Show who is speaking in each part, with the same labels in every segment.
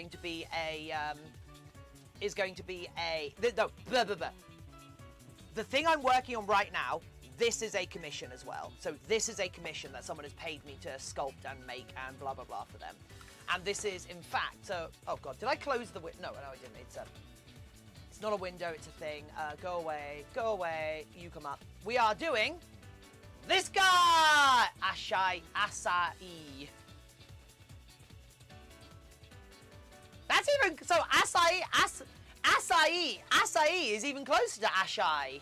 Speaker 1: going to be a The thing I'm working on right now, this is a commission as well. So this is a commission that someone has paid me to sculpt and make and blah, blah, blah for them. And this is, in fact, so, oh God, did I close the window? No, I didn't. It's not a window, it's a thing. Go away, you come up. We are doing this guy! Acai. That's even, so acai is even closer to acai.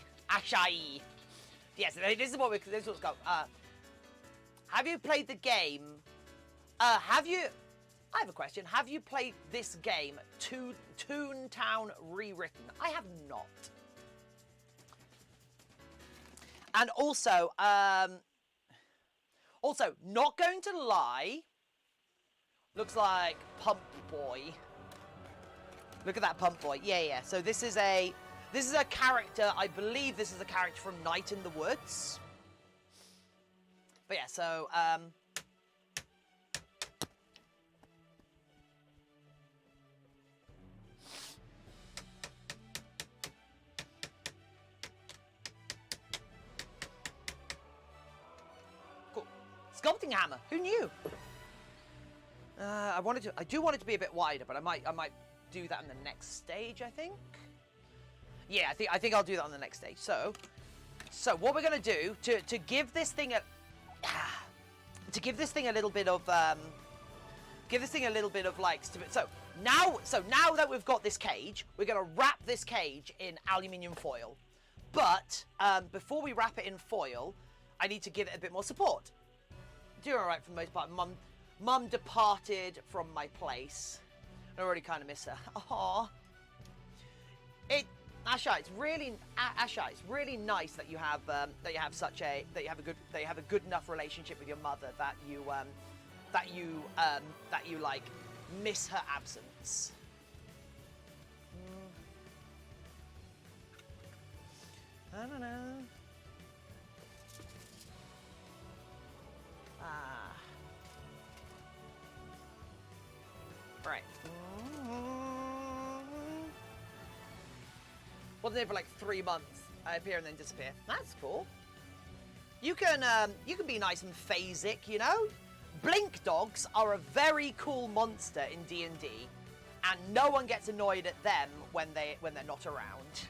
Speaker 1: Yes, this is what's called. Have you played the game? I have a question. Have you played this game, Toontown Rewritten? I have not. And also, not going to lie, looks like Pump Boy. Look at that Pump Boy. Yeah. So this is a character. I believe this is a character from Night in the Woods. But yeah, so cool. Sculpting hammer. Who knew? I do want it to be a bit wider, but I might do that in the next stage, I think. Yeah, I think I'll do that on the next stage. So what we're gonna do to give this thing a little bit of like so now that we've got this cage, we're gonna wrap this cage in aluminium foil. But before we wrap it in foil, I need to give it a bit more support. Doing all right for the most part. Mum departed from my place. I already kind of miss her. Aww. Asha, it's really nice that you have a good enough relationship with your mother that you like miss her absence. I don't know. Right. Wasn't there for like 3 months. I appear and then disappear. That's cool. You can be nice and phasic, you know? Blink dogs are a very cool monster in D&D, and no one gets annoyed at them when they're not around.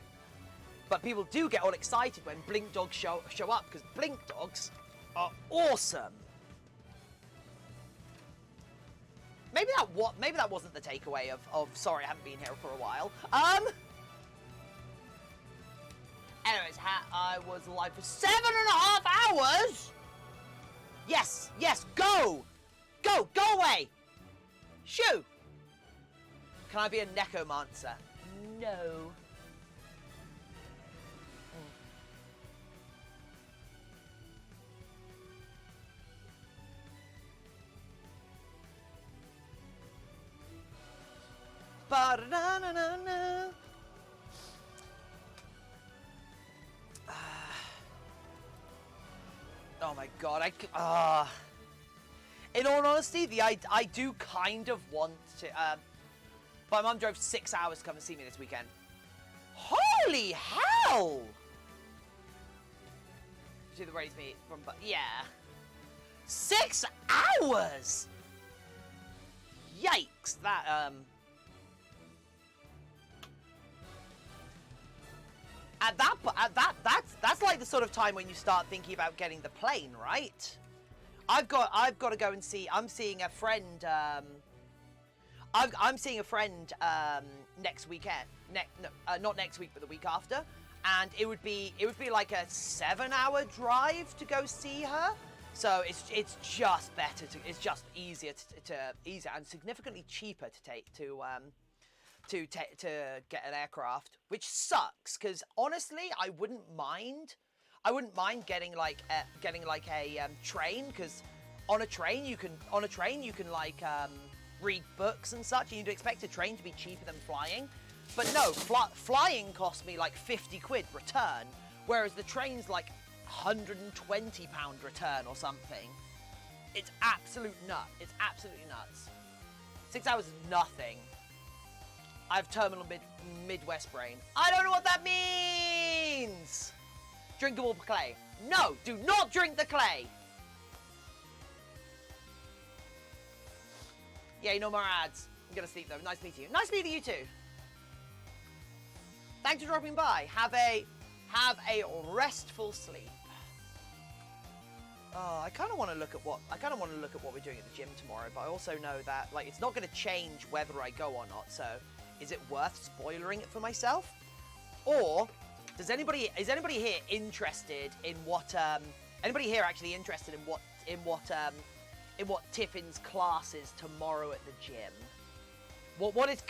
Speaker 1: But people do get all excited when blink dogs show up, because blink dogs are awesome. Maybe that wasn't the takeaway of sorry I haven't been here for a while. Anyways, I was alive for 7.5 hours. Yes, go away. Shoo. Can I be a necromancer? No. Ba-da-na-na-na. Oh my god, in all honesty, I do kind of want to, my mum drove 6 hours to come and see me this weekend. Holy hell! She raised me from, yeah. 6 hours! Yikes, that's like the sort of time when you start thinking about getting the plane, right? I've got to go and see. I'm seeing a friend. I'm seeing a friend next weekend. Not next week, but the week after. And it would be like a 7-hour drive to go see her. So it's just better to. It's just easier easier and significantly cheaper to get an aircraft, which sucks because honestly I wouldn't mind getting like a train, because on a train you can like read books and such, and you'd expect a train to be cheaper than flying, but no, flying cost me like 50 quid return, whereas the train's like £120 return or something. It's absolute nut. It's absolutely nuts. 6 hours is nothing. I have terminal Midwest brain. I don't know what that means. Drinkable clay. No, do not drink the clay. Yeah, no more ads. I'm gonna sleep though. Nice meeting you. Nice meeting you too. Thanks for dropping by. Have a restful sleep. Oh, I kind of want to look at what we're doing at the gym tomorrow, but I also know that like it's not going to change whether I go or not. So, is it worth spoiling it for myself? Or is anybody here interested in what anybody here actually interested in what Tiffin's class is tomorrow at the gym? What is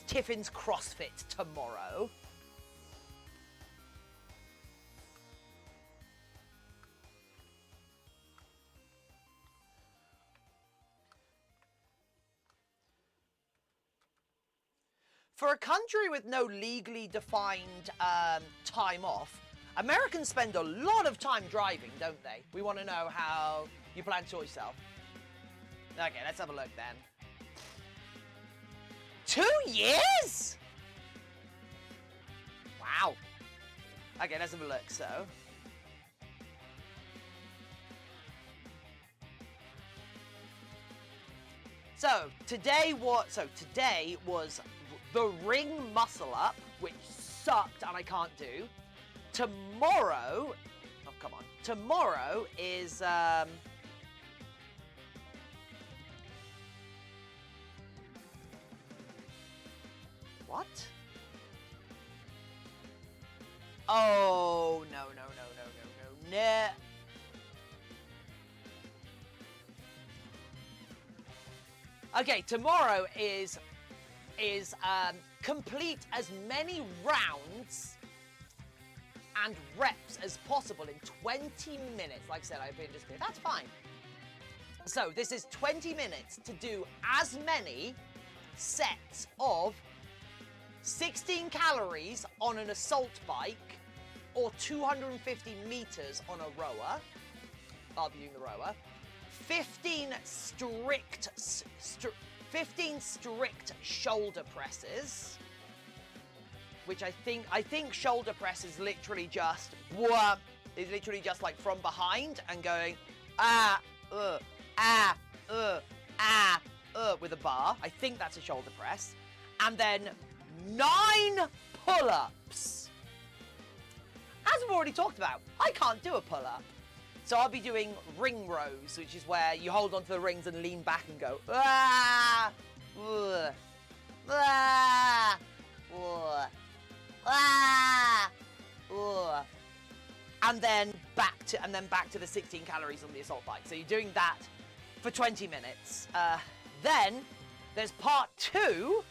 Speaker 1: Tiffin's CrossFit tomorrow? For a country with no legally defined time off, Americans spend a lot of time driving, don't they? We want to know how you plan to sort yourself. Okay, let's have a look then. 2 years? Wow. Okay, let's have a look, so. Today was the ring muscle up, which sucked and I can't do. Tomorrow, oh come on. Tomorrow is what? Oh no. Okay, tomorrow is complete as many rounds and reps as possible in 20 minutes. Like I said, I've been just that's fine. So this is 20 minutes to do as many sets of 16 calories on an assault bike or 250 meters on a rower. I'll be doing the rower. 15 strict shoulder presses, which I think shoulder press is literally just like from behind and going with a bar. I think that's a shoulder press, and then 9 pull-ups. As we've already talked about, I can't do a pull-up. So I'll be doing ring rows, which is where you hold onto the rings and lean back and go, ah, ah, ah, and then back to the 16 calories on the assault bike. So you're doing that for 20 minutes. Then there's part two,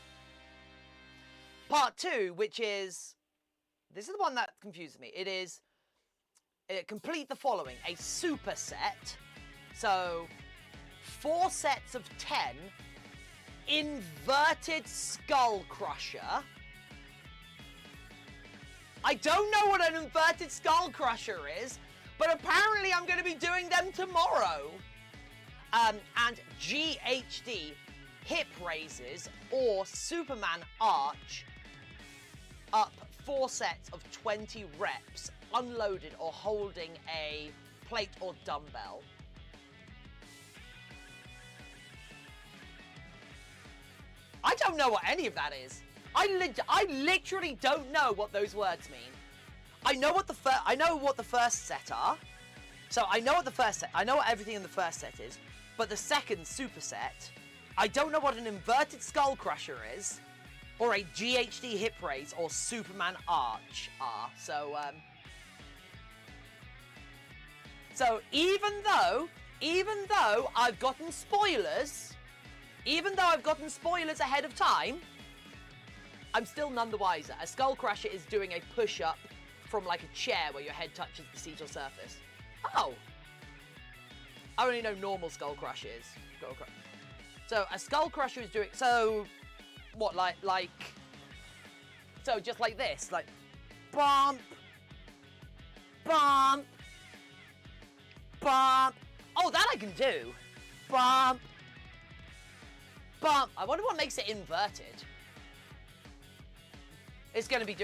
Speaker 1: which is, this is the one that confuses me. It is, complete the following: a superset, so 4 sets of 10 inverted skull crusher. I don't know what an inverted skull crusher is, but apparently I'm going to be doing them tomorrow. And GHD hip raises or Superman arch up 4 sets of 20 reps, unloaded or holding a plate or dumbbell. I don't know what any of that is. I literally don't know what those words mean. I know what the first set are. So I know what everything in the first set is, but the second superset, I don't know what an inverted skull crusher is, or a GHD hip raise or Superman arch are. So even though I've gotten spoilers ahead of time, I'm still none the wiser. A skull crusher is doing a push-up from like a chair where your head touches the seat or surface. Oh. I only know normal skull crushers. So a skull crusher is doing, so what, so just like this, like bump, bump, bump. Oh, that I can do. Bump, bump. I wonder what makes it inverted. It's gonna be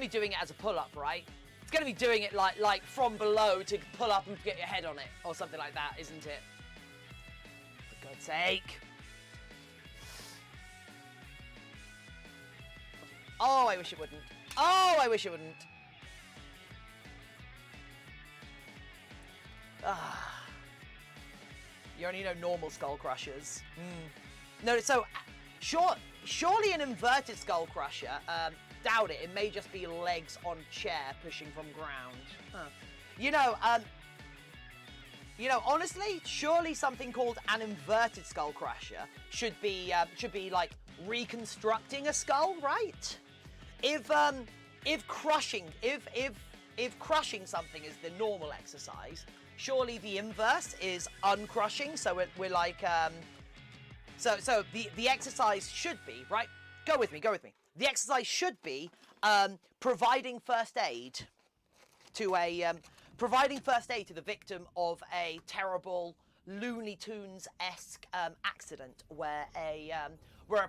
Speaker 1: doing it as a pull-up, right? It's gonna be doing it like from below to pull up and get your head on it or something like that, isn't it? For God's sake. Oh, I wish it wouldn't. Oh, I wish it wouldn't. Ah. You only know normal skull crushers. No, so surely an inverted skull crusher. Doubt it. It may just be legs on chair pushing from ground. Huh. Honestly, surely something called an inverted skull crusher should be like reconstructing a skull, right? If crushing something is the normal exercise, surely the inverse is uncrushing. So we're like so the exercise should be, right? Go with me. The exercise should be providing first aid to the victim of a terrible Looney Tunes-esque accident where a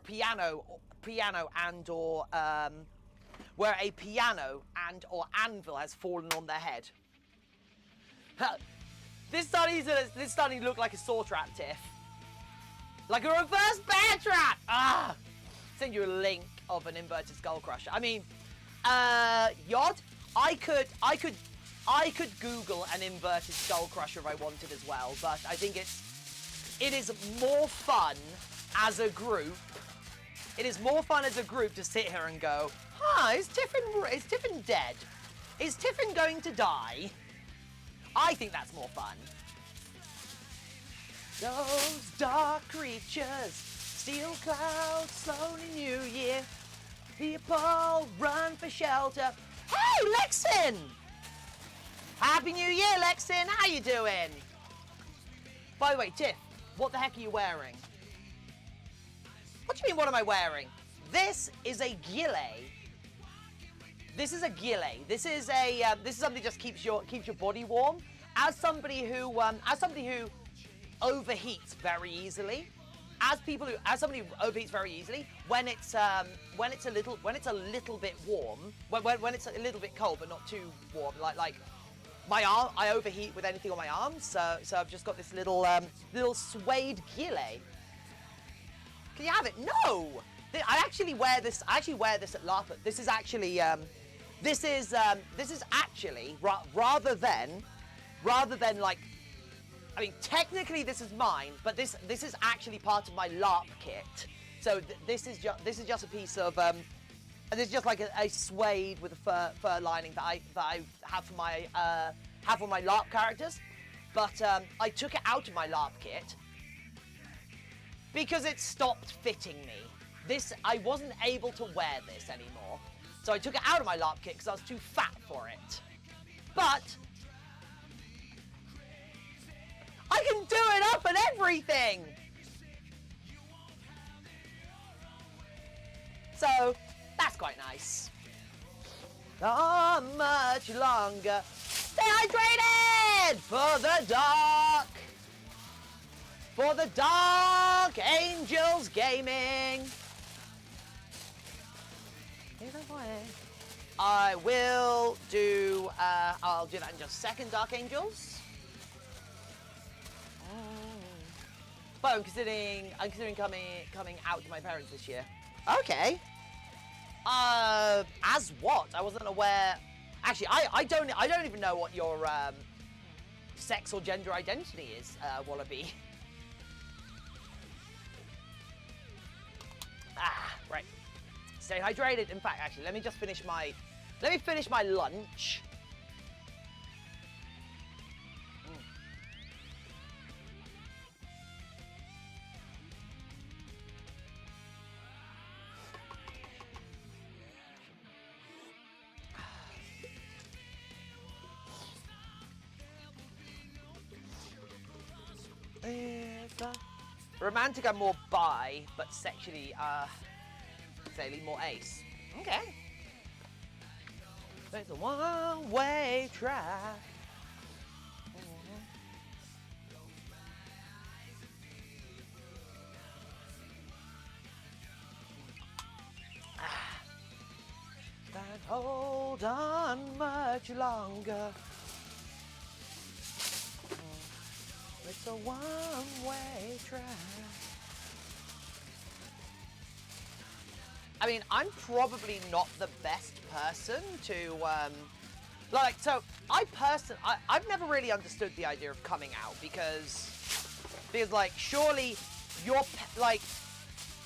Speaker 1: piano and or anvil has fallen on their head. This starting to look like a saw trap, Tiff. Like a reverse bear trap! Ah! Send you a link of an inverted skull crusher. I mean, Yod, I could Google an inverted skull crusher if I wanted as well, but I think it is more fun as a group. It is more fun as a group to sit here and go, is Tiffin dead? Is Tiffin going to die? I think that's more fun. Those dark creatures, steel clouds, slowly New Year. People run for shelter. Hey, Lexin! Happy New Year, Lexin. How you doing? By the way, Tiff, what the heck are you wearing? What do you mean, what am I wearing? This is a gilet. This is something that just keeps your body warm. As somebody who overheats very easily, somebody who overheats very easily, when it's a little bit warm, when it's a little bit cold but not too warm, like my arm, I overheat with anything on my arms, so I've just got this little suede gilet. Can you have it? No! I actually wear this at LARP. This is actually rather than like, I mean, technically this is mine, but this is actually part of my LARP kit. So this is just a piece of this is just like a suede with a fur lining that I have for my LARP characters. But I took it out of my LARP kit because it stopped fitting me. I wasn't able to wear this anymore. So I took it out of my LARP kit because I was too fat for it. But I can do it up and everything! So, that's quite nice. Not much longer. Stay hydrated for the dark. For the Dark Angels Gaming. I will do, I'll do that in just a second, Dark Angels. But I'm considering coming out to my parents this year. Okay. As what? I wasn't aware. Actually, I don't even know what your sex or gender identity is, Wallaby. Right. Stay hydrated. In fact, actually, let me finish my lunch. Romantic, I'm more bi, but sexually, slightly more ace. Okay. It's a one-way track. hold on much longer. It's a one-way track. I mean, I'm probably not the best person to, so I've never really understood the idea of coming out because like, surely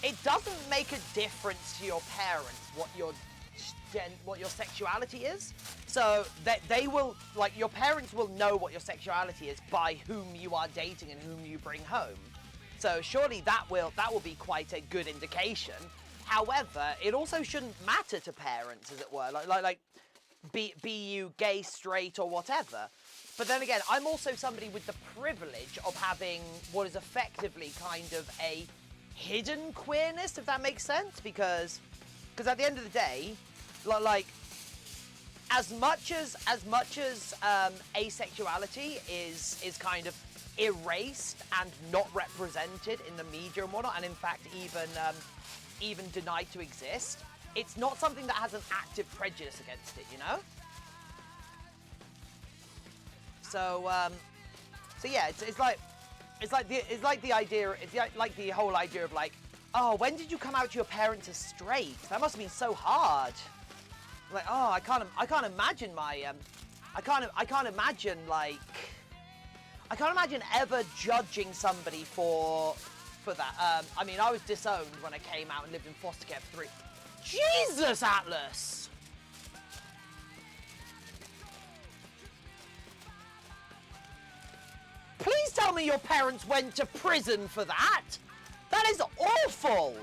Speaker 1: it doesn't make a difference to your parents what your sexuality is. So they will, like, your parents will know what your sexuality is by whom you are dating and whom you bring home. So surely that will be quite a good indication. However, it also shouldn't matter to parents, as it were, like be you gay, straight, or whatever. But then again, I'm also somebody with the privilege of having what is effectively kind of a hidden queerness, if that makes sense, because at the end of the day, like, as much as asexuality is kind of erased and not represented in the media and whatnot, and in fact even denied to exist, it's not something that has an active prejudice against it, you know? So yeah, it's like the whole idea of like, oh, when did you come out to your parents as straight? That must have been so hard. Like, oh, I can't imagine ever judging somebody for that. I mean, I was disowned when I came out and lived in foster care for 3. Jesus, Atlas! Please tell me your parents went to prison for that! That is awful!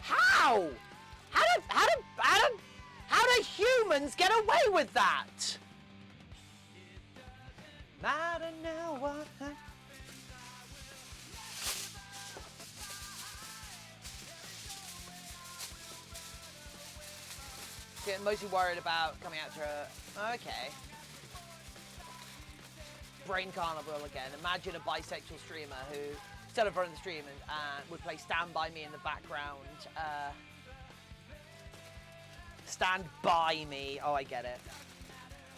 Speaker 1: How? How do humans get away with that? I don't know what that... Getting mostly worried about coming out to her. Okay. Brain Carnival again. Imagine a bisexual streamer who, instead of running the stream, would play Stand By Me in the background. Stand By Me. Oh, I get it.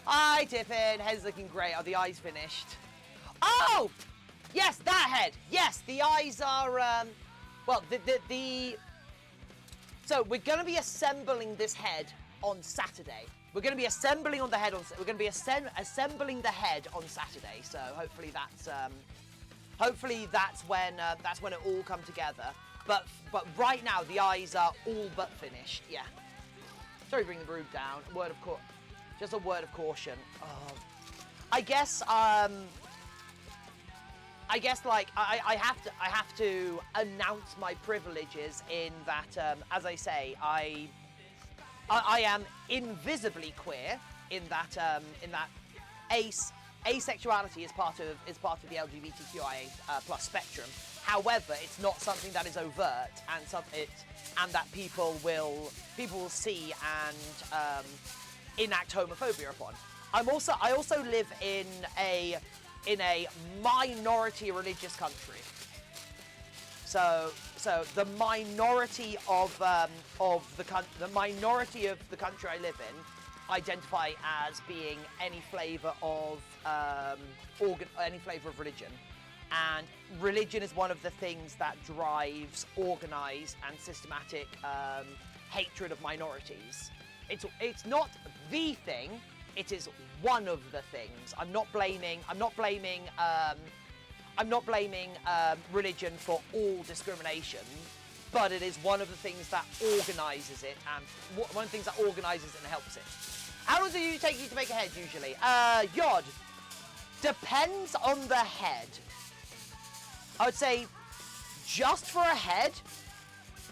Speaker 1: Hi, Tiffin. Head's looking great. Are the eyes finished? Oh! Yes, that head. Yes, the eyes are, well, so we're going to be assembling this head on Saturday. We're going to be assembling on the head we're going to be assembling the head on Saturday. So hopefully that's when it all come together. But right now the eyes are all but finished. Yeah. Sorry, bring the brood down. Just a word of caution. Oh. I guess like I have to announce my privileges in that, as I say, I am invisibly queer in that asexuality is part of the LGBTQIA plus spectrum. However, it's not something that is overt and that people will see and enact homophobia upon. I also live in a minority religious country. So the minority of the country I live in identify as being any flavour of religion, and religion is one of the things that drives organised and systematic hatred of minorities. It's not the thing. It is one of the things. I'm not blaming religion for all discrimination, but it is one of the things that organises it, and one of the things that organises it and helps it. How long does it take you to make a head usually? Yod. Depends on the head. I would say just for a head,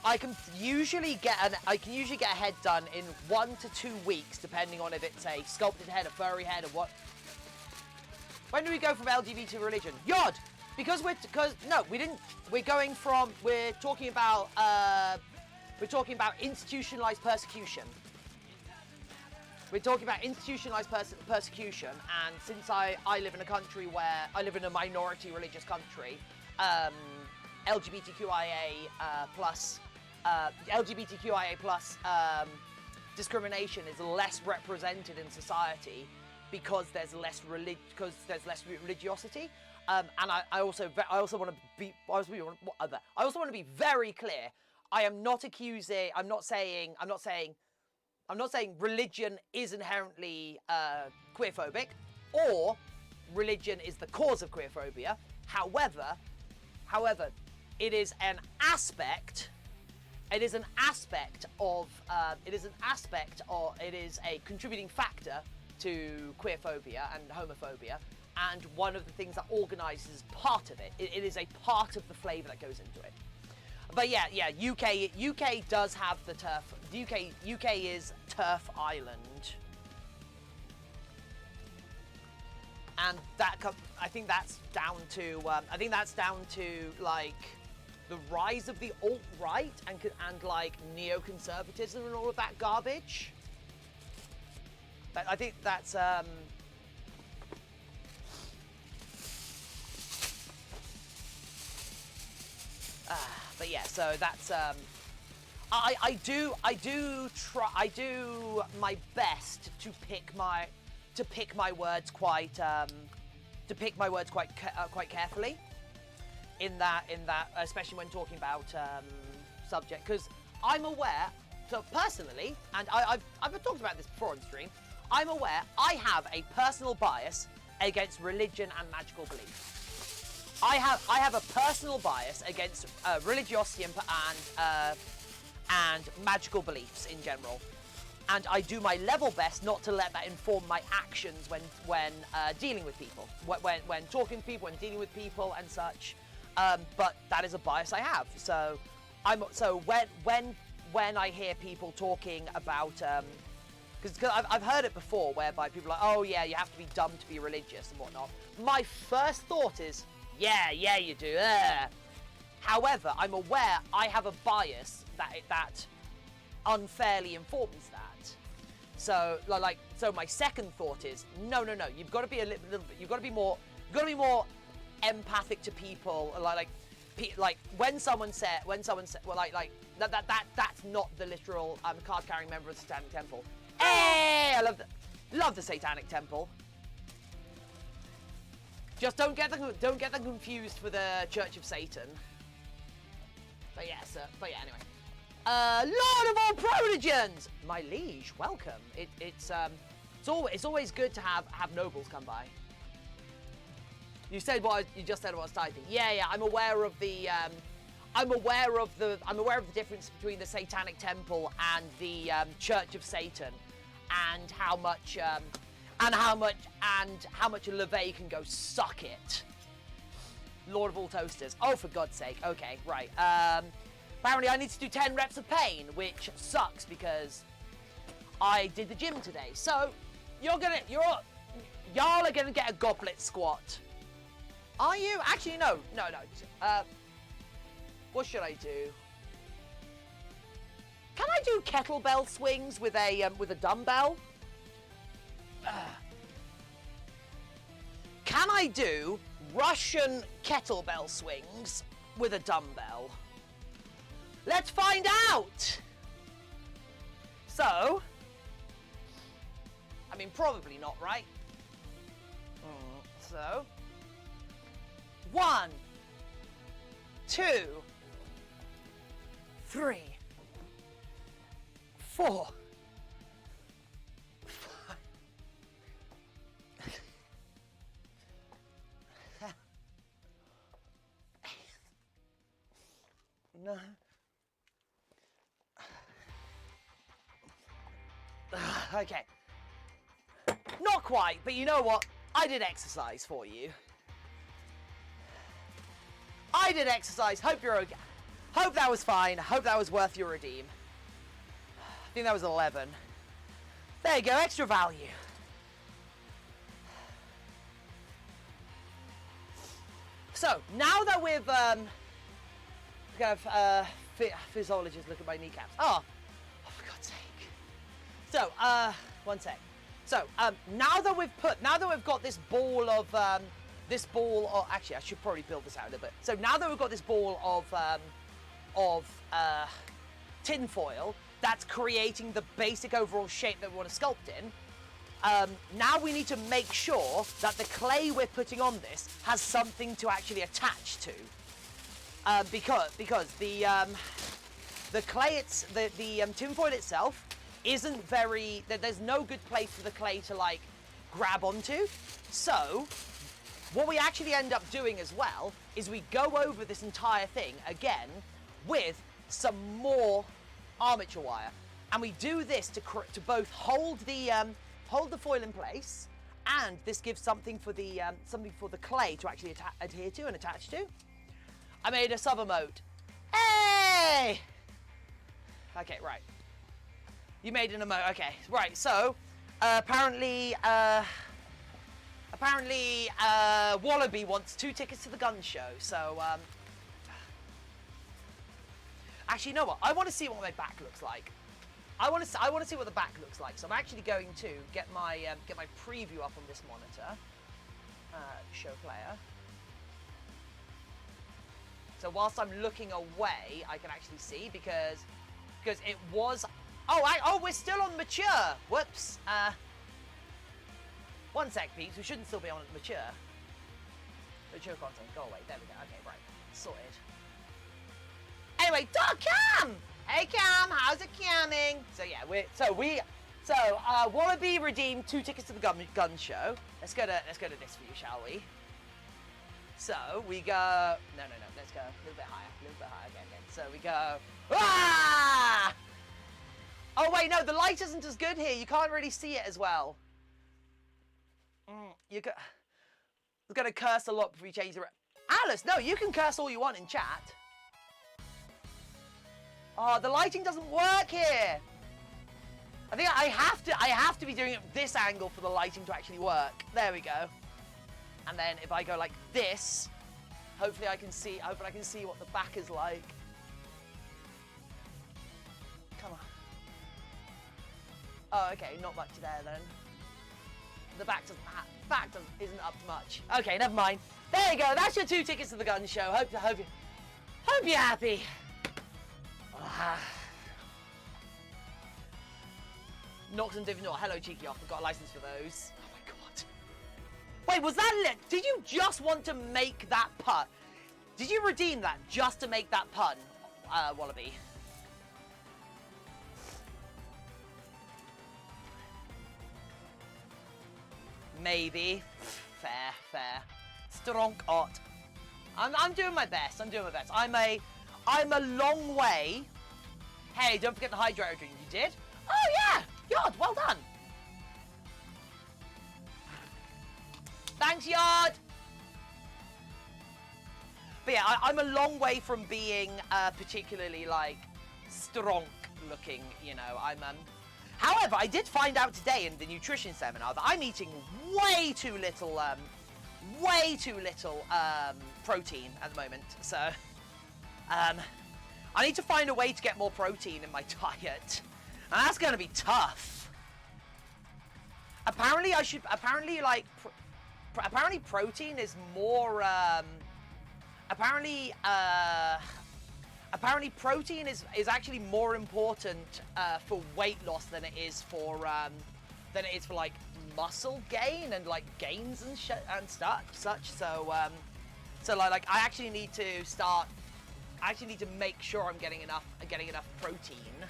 Speaker 1: I can usually get a head done in 1 to 2 weeks, depending on if it's a sculpted head, a furry head, or what. When do we go from LGBT to religion? Yod! We're talking about institutionalized persecution. We're talking about institutionalized persecution, and since I live in a country where I live in a minority religious country, LGBTQIA plus LGBTQIA plus discrimination is less represented in society because there's less religiosity. And I also want to be very clear. I am not accusing. I'm not saying religion is inherently queerphobic, or religion is the cause of queerphobia. However, it is an aspect. It is a contributing factor to queerphobia and homophobia, and one of the things that organises part of it. It is a part of the flavour that goes into it. But yeah, UK does have the turf. UK is Turf Island, and I think that's down to like the rise of the alt-right and like neoconservatism and all of that garbage. But I think that's but yeah, so that's I do my best to pick my words quite carefully in that especially when talking about subject, because I'm aware. So personally, and I've talked about this before on stream, I'm aware I have a personal bias against religion and magical belief. I have a personal bias against religiosity and magical beliefs in general, and I do my level best not to let that inform my actions when dealing with people, when talking to people, when dealing with people and such. But that is a bias I have. So when I hear people talking about because I've heard it before, whereby people are like, oh yeah, you have to be dumb to be religious and whatnot. My first thought is, yeah, you do. However, I'm aware I have a bias that unfairly informs that. So my second thought is, no. You've got to be a little bit. You've got to be more empathic to people. Like when someone said, well, that's not the literal card-carrying member of the Satanic Temple. Hey, I love the Satanic Temple. Just don't get them confused for the Church of Satan. But yeah, anyway. Lord of all Prodigens! My liege, welcome. It's always good to have nobles come by. You just said what I was typing. Yeah, I'm aware of the difference between the Satanic Temple and the Church of Satan, and how much LaVey can go suck it. Lord of all toasters. Oh, for God's sake. Okay, right. Apparently I need to do 10 reps of pain, which sucks because I did the gym today. So y'all are gonna get a goblet squat. Are you? Actually, no. What should I do? Can I do kettlebell swings with a dumbbell? Can I do Russian kettlebell swings with a dumbbell? Let's find out! So, I mean, probably not, right? So, 1, 2, 3, 4, 5. No. Okay. Not quite, but you know what? I did exercise for you. I did exercise. Hope you're okay. Hope that was fine. Hope that was worth your redeem. I think that was 11. There you go, extra value. So, now that we've kind of physiologist look at my kneecaps. Oh, for God's sake. So, one sec. So, now that we've got this ball of actually I should probably build this out a little bit. So now that we've got this ball of tinfoil that's creating the basic overall shape that we want to sculpt in. Now we need to make sure that the clay we're putting on this has something to actually attach to. Because the clay, the tinfoil itself isn't very, there's no good place for the clay to like grab onto. So what we actually end up doing as well is we go over this entire thing again with some more armature wire, and we do this to both hold the foil in place, and this gives something for the clay to actually adhere to and attach to. I made a sub emote. Hey! Okay, right. You made an emote. Okay, right. So apparently Wallaby wants 2 tickets to the gun show. So actually, you know what? I want to see what my back looks like. I want to see what the back looks like. So I'm actually going to get my preview up on this monitor. Show player. So whilst I'm looking away, I can actually see because it was. Oh, we're still on mature. Whoops. 1 sec, peeps. We shouldn't still be on mature. Mature content. Go away. There we go. Okay, right. Sorted. Anyway, Cam! Hey, Cam. How's it camming? So yeah, Wallaby redeemed 2 tickets to the gun show. Let's go to this for you, shall we? So we go. No. Let's go a little bit higher. Again. So we go. Ah! Oh wait, no, the light isn't as good here. You can't really see it as well. You're gonna curse a lot before you change the. Alice, no, you can curse all you want in chat. Oh, the lighting doesn't work here. I think I have to be doing it at this angle for the lighting to actually work. There we go. And then if I go like this, hopefully I can see what the back is like. Come on. Oh, okay, not much there then. The back isn't up to much. Okay, never mind. There you go. That's your 2 tickets to the gun show. Hope you're happy. Noxon Divinor. Hello, Cheeky Off. I've got a license for those. Oh my god. Wait, was that lit? Did you just want to make that pun? Did you redeem that just to make that pun, Wallaby? Maybe. Fair. Strong art. I'm doing my best. I'm a long way. Hey, don't forget the hydrator drink. You did? Oh yeah! Yard, well done. Thanks, Yard. But yeah, I'm a long way from being particularly like strong looking. You know, However, I did find out today in the nutrition seminar that I'm eating way too little protein at the moment. So, I need to find a way to get more protein in my diet, and that's going to be tough. Apparently, apparently protein is more. Apparently protein is actually more important for weight loss than it is for like muscle gain and like gains and such. So like I actually need to make sure I'm getting enough protein.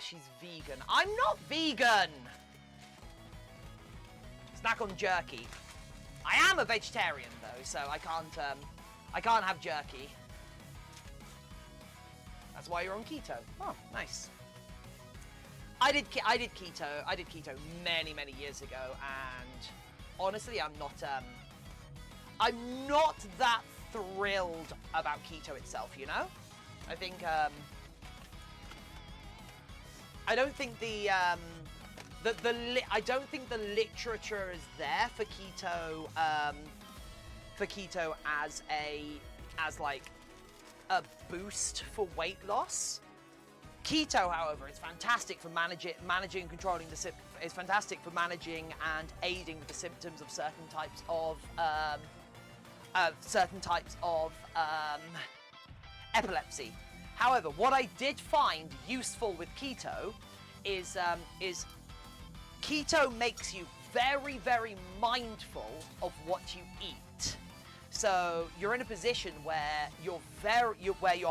Speaker 1: She's vegan. I'm not vegan. Snack on jerky. I am a vegetarian though, so I can't have jerky. That's why you're on keto. Oh, nice. I did keto many years ago, and honestly, I'm not that thrilled about keto itself. You know, I think I don't think I don't think the literature is there for keto as like a boost for weight loss. Keto, however, is fantastic for managing and controlling is fantastic for managing and aiding with the symptoms of certain types of epilepsy. However, what I did find useful with keto is keto makes you very, very mindful of what you eat. So you're in a position where you're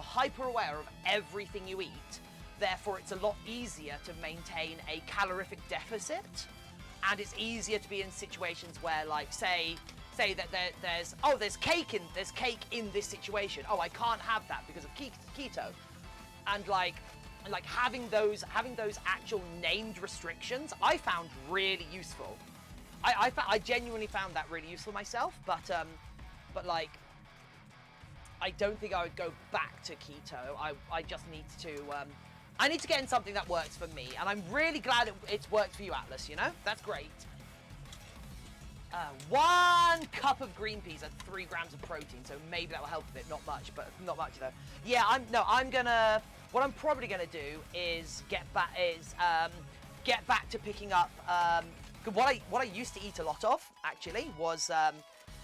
Speaker 1: hyper aware of everything you eat. Therefore, it's a lot easier to maintain a calorific deficit, and it's easier to be in situations where, like, say that there's cake in this situation. Oh, I can't have that because of keto, and like having those actual named restrictions, I found really useful. I genuinely found that really useful myself, but like, I don't think I would go back to keto. I just need to, I need to get in something that works for me, and I'm really glad it's worked for you, Atlas, you know? That's great. 1 cup of green peas at 3 grams of protein, so maybe that will help a bit. Not much, but not much though. Yeah, what I'm probably gonna do is get back to picking up, what I used to eat a lot of, actually, was,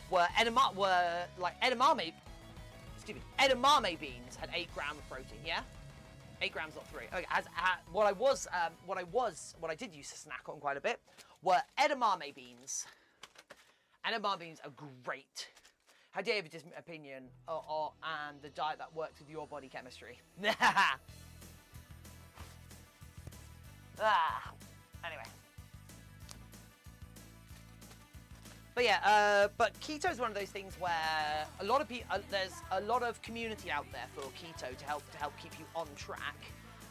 Speaker 1: were edamame beans had 8 grams of protein, yeah? 8 grams, not 3. Okay, what I did used to snack on quite a bit were edamame beans. Edamame beans are great. How dare you have a different opinion and the diet that works with your body chemistry. Anyway. But yeah, but keto is one of those things where a lot of people, there's a lot of community out there for keto to help keep you on track.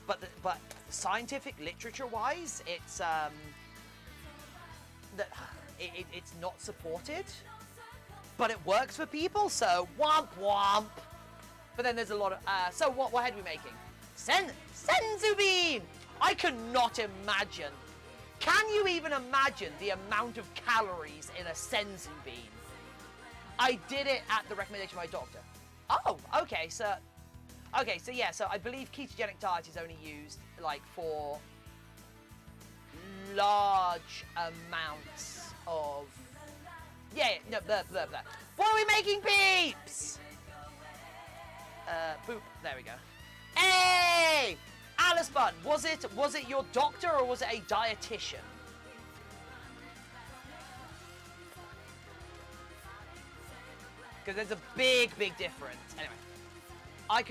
Speaker 1: But scientific literature-wise, it's it's not supported. But it works for people, so womp womp. But then there's a lot of so what head are we making? Senzu bean. I cannot imagine. Can you even imagine the amount of calories in a senzu bean? I did it at the recommendation of my doctor. Oh, okay, so yeah, so I believe ketogenic diet is only used like for large amounts of no, blah, blah, blah. What are we making, peeps? Boop, there we go. Hey! Alice Bun, was it your doctor or was it a dietitian? Because there's a big difference. Anyway, I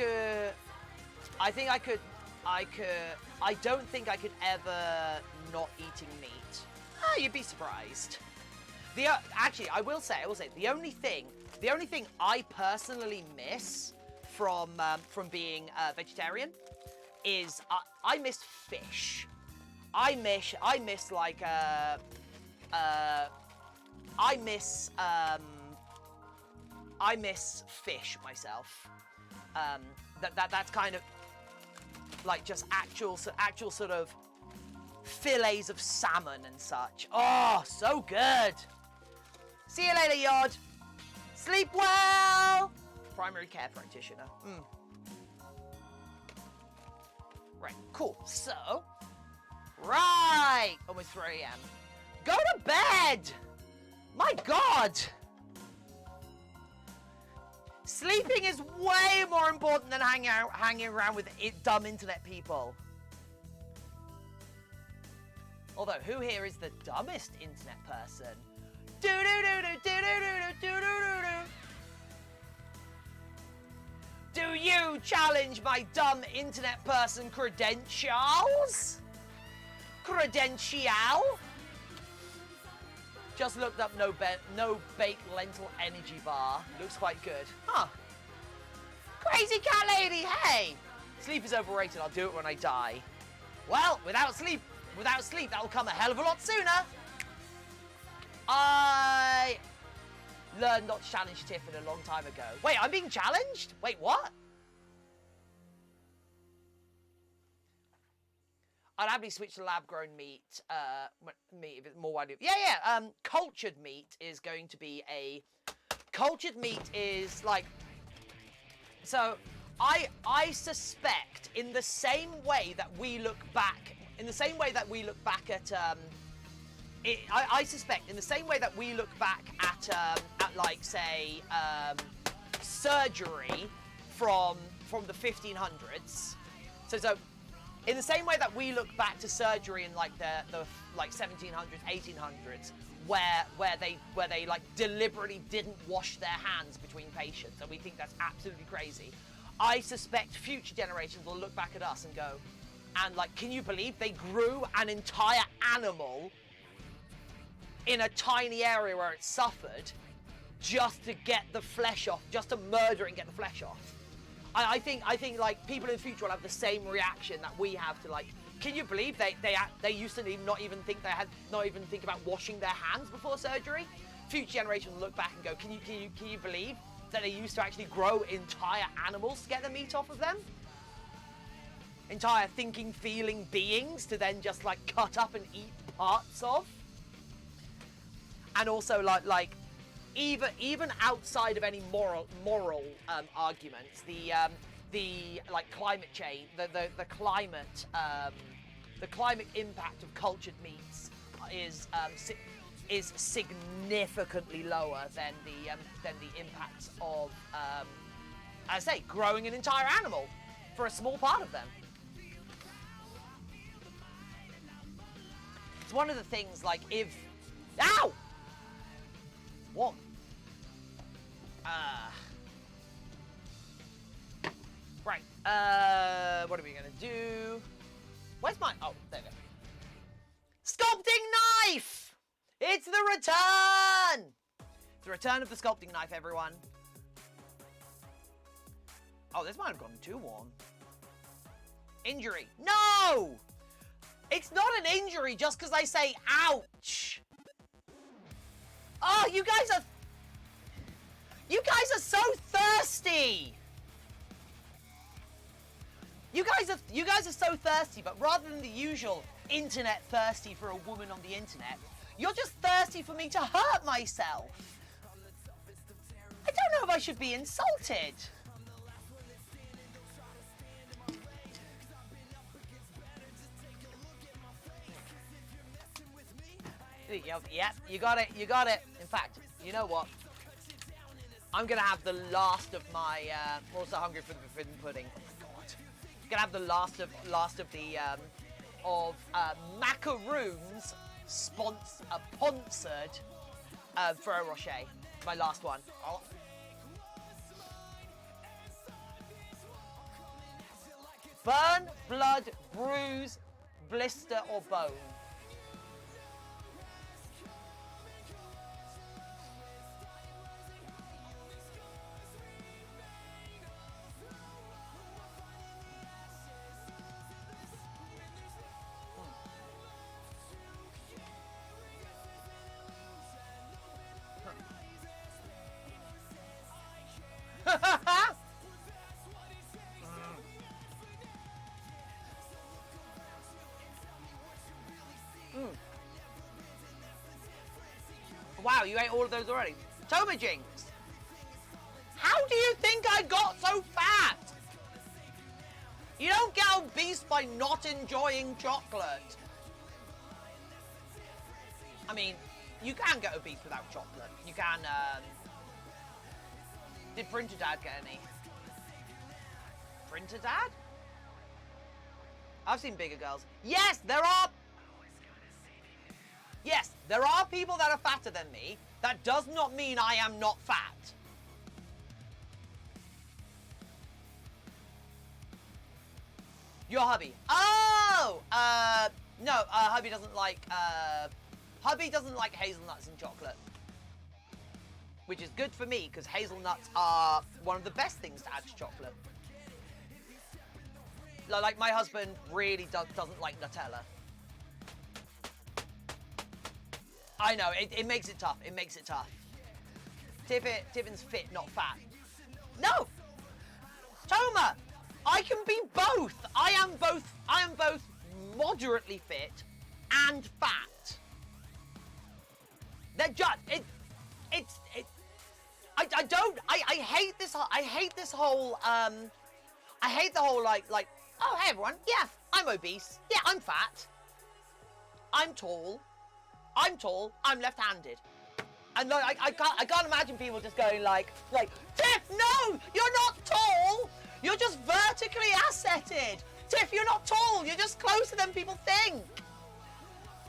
Speaker 1: don't think I could ever not eating meat. Oh, you'd be surprised. Actually, I will say, the only thing I personally miss from being vegetarian is I miss fish. I miss fish myself. That's kind of like just actual sort of fillets of salmon and such. Oh, so good. See you later, Yod. Sleep well. Primary care practitioner. Right, cool. So, right, almost 3 a.m. Go to bed. My God. Sleeping is way more important than hanging around with dumb internet people. Although, who here is the dumbest internet person? Do you challenge my dumb internet person credentials? Credential? Just looked up no bake lentil energy bar. Looks quite good. Huh. Crazy cat lady, hey! Sleep is overrated, I'll do it when I die. Well, without sleep, that'll come a hell of a lot sooner. I learned not to challenge Tiffin a long time ago. Wait, I'm being challenged? Wait, what? I'd happily switch to lab-grown meat. Meat if it's more widely. Yeah. Cultured meat is going to be a. Cultured meat is like. So, I suspect in the same way that we look back at I suspect in the same way that we look back at like say surgery from the 1500s. So in the same way that we look back to surgery in like the like 1700s, 1800s, where they like deliberately didn't wash their hands between patients, and we think that's absolutely crazy. I suspect future generations will look back at us and go, and like, can you believe they grew an entire animal in a tiny area where it suffered just to get the flesh off, just to murder it and get the flesh off? I think like people in the future will have the same reaction that we have to like, can you believe they used to not even think about washing their hands before surgery? Future generations will look back and go, can you believe that they used to actually grow entire animals to get the meat off of them? Entire thinking, feeling beings to then just like cut up and eat parts of? And also like even outside of any moral arguments, the like climate change, the climate impact of cultured meats is significantly lower than the impacts of, as I say, growing an entire animal for a small part of them. It's one of the things, like, if... Ow! What? Right. What are we gonna do? Where's my... Oh, there we go. Sculpting knife! It's the return! It's the return of the sculpting knife, everyone. Oh, this might have gotten too warm. Injury. No! It's not an injury just because I say ouch. Oh, you guys are so thirsty. You guys are so thirsty, but rather than the usual internet thirsty for a woman on the internet, you're just thirsty for me to hurt myself. I don't know if I should be insulted. Yep, you got it. In fact, you know what? I'm gonna have the last of my. I'm also hungry for the forbidden pudding. Oh my god! I'm gonna have the last of the macaroons sponsored Ferrero Rocher. My last one. Burn, blood, bruise, blister, or bone. Wow, you ate all of those already. Tomajinx, how do you think I got so fat? You don't get obese by not enjoying chocolate. I mean, you can get obese without chocolate. You can, Did Printer Dad get any? Printer Dad? I've seen bigger girls. Yes, there are... Yes, there are people that are fatter than me. That does not mean I am not fat. Your hubby. Oh! No, hubby doesn't like, hazelnuts and chocolate. Which is good for me, because hazelnuts are one of the best things to add to chocolate. Like, my husband really doesn't like Nutella. I know, it makes it tough. It makes it tough. Tiffin's fit, not fat. No! Toma! I can be both. I am both moderately fit and fat. They're just I hate this whole like oh hey everyone, yeah, I'm obese, yeah, I'm fat, I'm tall, I'm left-handed. And like I can't imagine people just going like Tiff, no, you're not tall, You're just vertically assetted. Tiff, you're not tall. You're just closer than people think.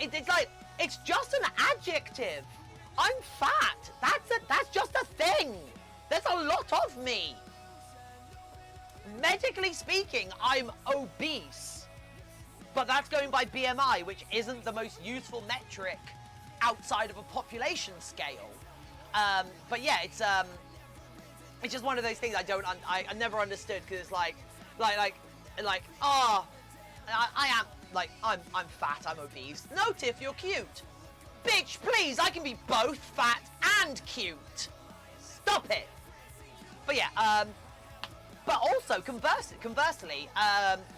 Speaker 1: It's like, it's just an adjective. I'm fat. That's just a thing. There's a lot of me. Medically speaking, I'm obese. But that's going by BMI, which isn't the most useful metric outside of a population scale. But yeah, it's just one of those things I never understood, because it's like, oh, I'm fat, I'm obese. No, Tiff, you're cute. Bitch, please, I can be both fat and cute. Stop it. But yeah, but also conversely,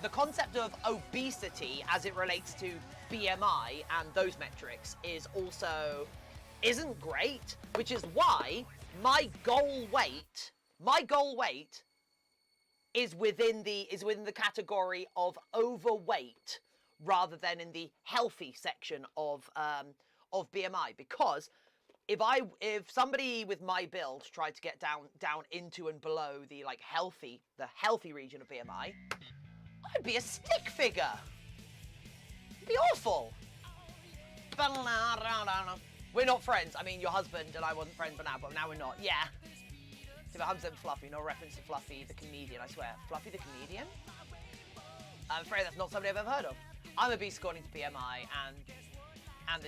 Speaker 1: the concept of obesity as it relates to BMI and those metrics isn't great, which is why my goal weight is within the category of overweight rather than in the healthy section of BMI, because if somebody with my build tried to get down into and below the healthy region of BMI, I'd be a stick figure. It'd be awful. We're not friends. I mean, your husband and I wasn't friends, but now we're not. Yeah. So 100% Fluffy. No reference to Fluffy the comedian, I swear. Fluffy the comedian? I'm afraid that's not somebody I've ever heard of. I'm obese according to BMI, and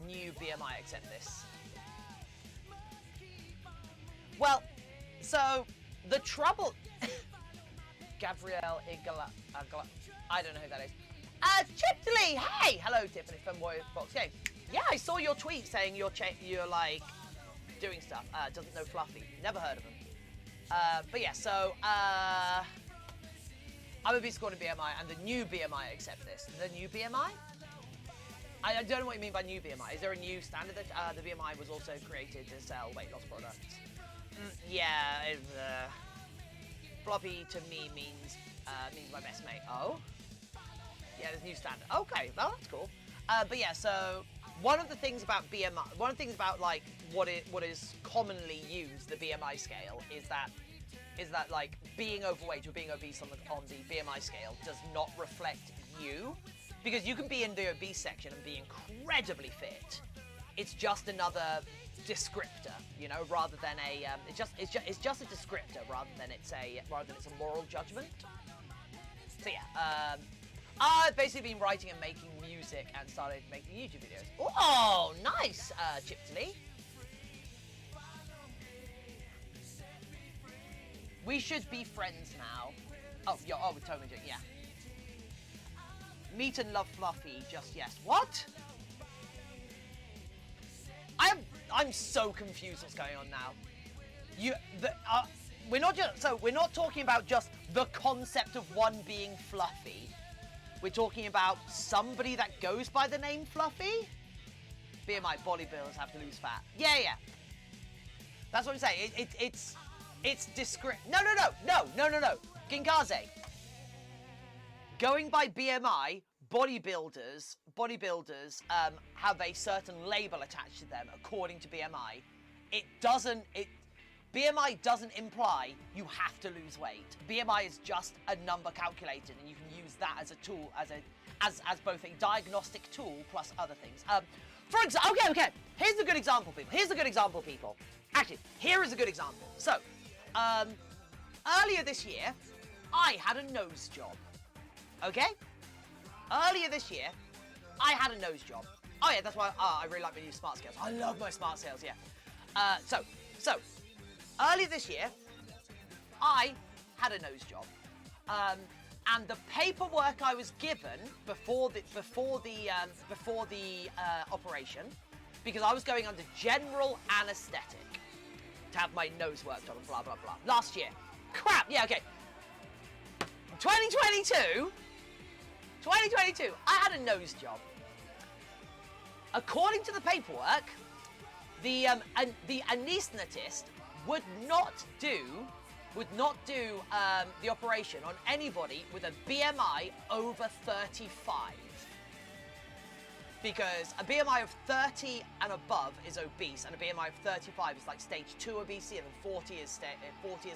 Speaker 1: new BMI accept this. Well, so the trouble. Gabrielle Igala. I don't know who that is. Chiptily, hey, hello, Tiffany from Warrior Box Game. Yeah, I saw your tweet saying you're like doing stuff. Doesn't know Fluffy. Never heard of him. But yeah, so I'm obese according to BMI, and the new BMI accept this. The new BMI? I don't know what you mean by new BMI. Is there a new standard that the BMI was also created to sell weight loss products? Yeah, Floppy to me means my best mate. Oh? Yeah, there's a new standard. Okay, well, that's cool. But yeah, so one of the things about BMI, one of the things about like what is commonly used, the BMI scale, is that like being overweight or being obese on the BMI scale does not reflect you, because you can be in the obese section and be incredibly fit. It's just another descriptor, you know, rather than a it's just a descriptor rather than it's a moral judgment. So yeah, I've basically been writing and making music and started making YouTube videos. Oh, nice, Chiptily. We should be friends now. Oh, with Toma Jing, yeah. Meet and love Fluffy, just yes. What? I'm so confused what's going on now. We're not talking about just the concept of one being Fluffy. We're talking about somebody that goes by the name Fluffy? BMI, bodybuilders have to lose fat. Yeah. That's what I'm saying. It's discreet. No. Ginkaze. Going by BMI, bodybuilders have a certain label attached to them according to BMI. BMI doesn't imply you have to lose weight. BMI is just a number calculated, and you can use that as a tool, as both a diagnostic tool plus other things. For example, okay. Here's a good example, people. Actually, here is a good example. So, earlier this year, I had a nose job. Okay? Earlier this year, I had a nose job. Oh yeah, that's why I really like my new smart scales. I love my smart scales, yeah. So, earlier this year, I had a nose job. And the paperwork I was given before the operation, because I was going under general anesthetic to have my nose worked on and blah, blah, blah. Last year. Crap, yeah, okay. 2022, I had a nose job. According to the paperwork, the anaesthetist would not do the operation on anybody with a BMI over 35. because a BMI of 30 and above is obese, and a BMI of 35 is like stage 2 obesity, and then 40 is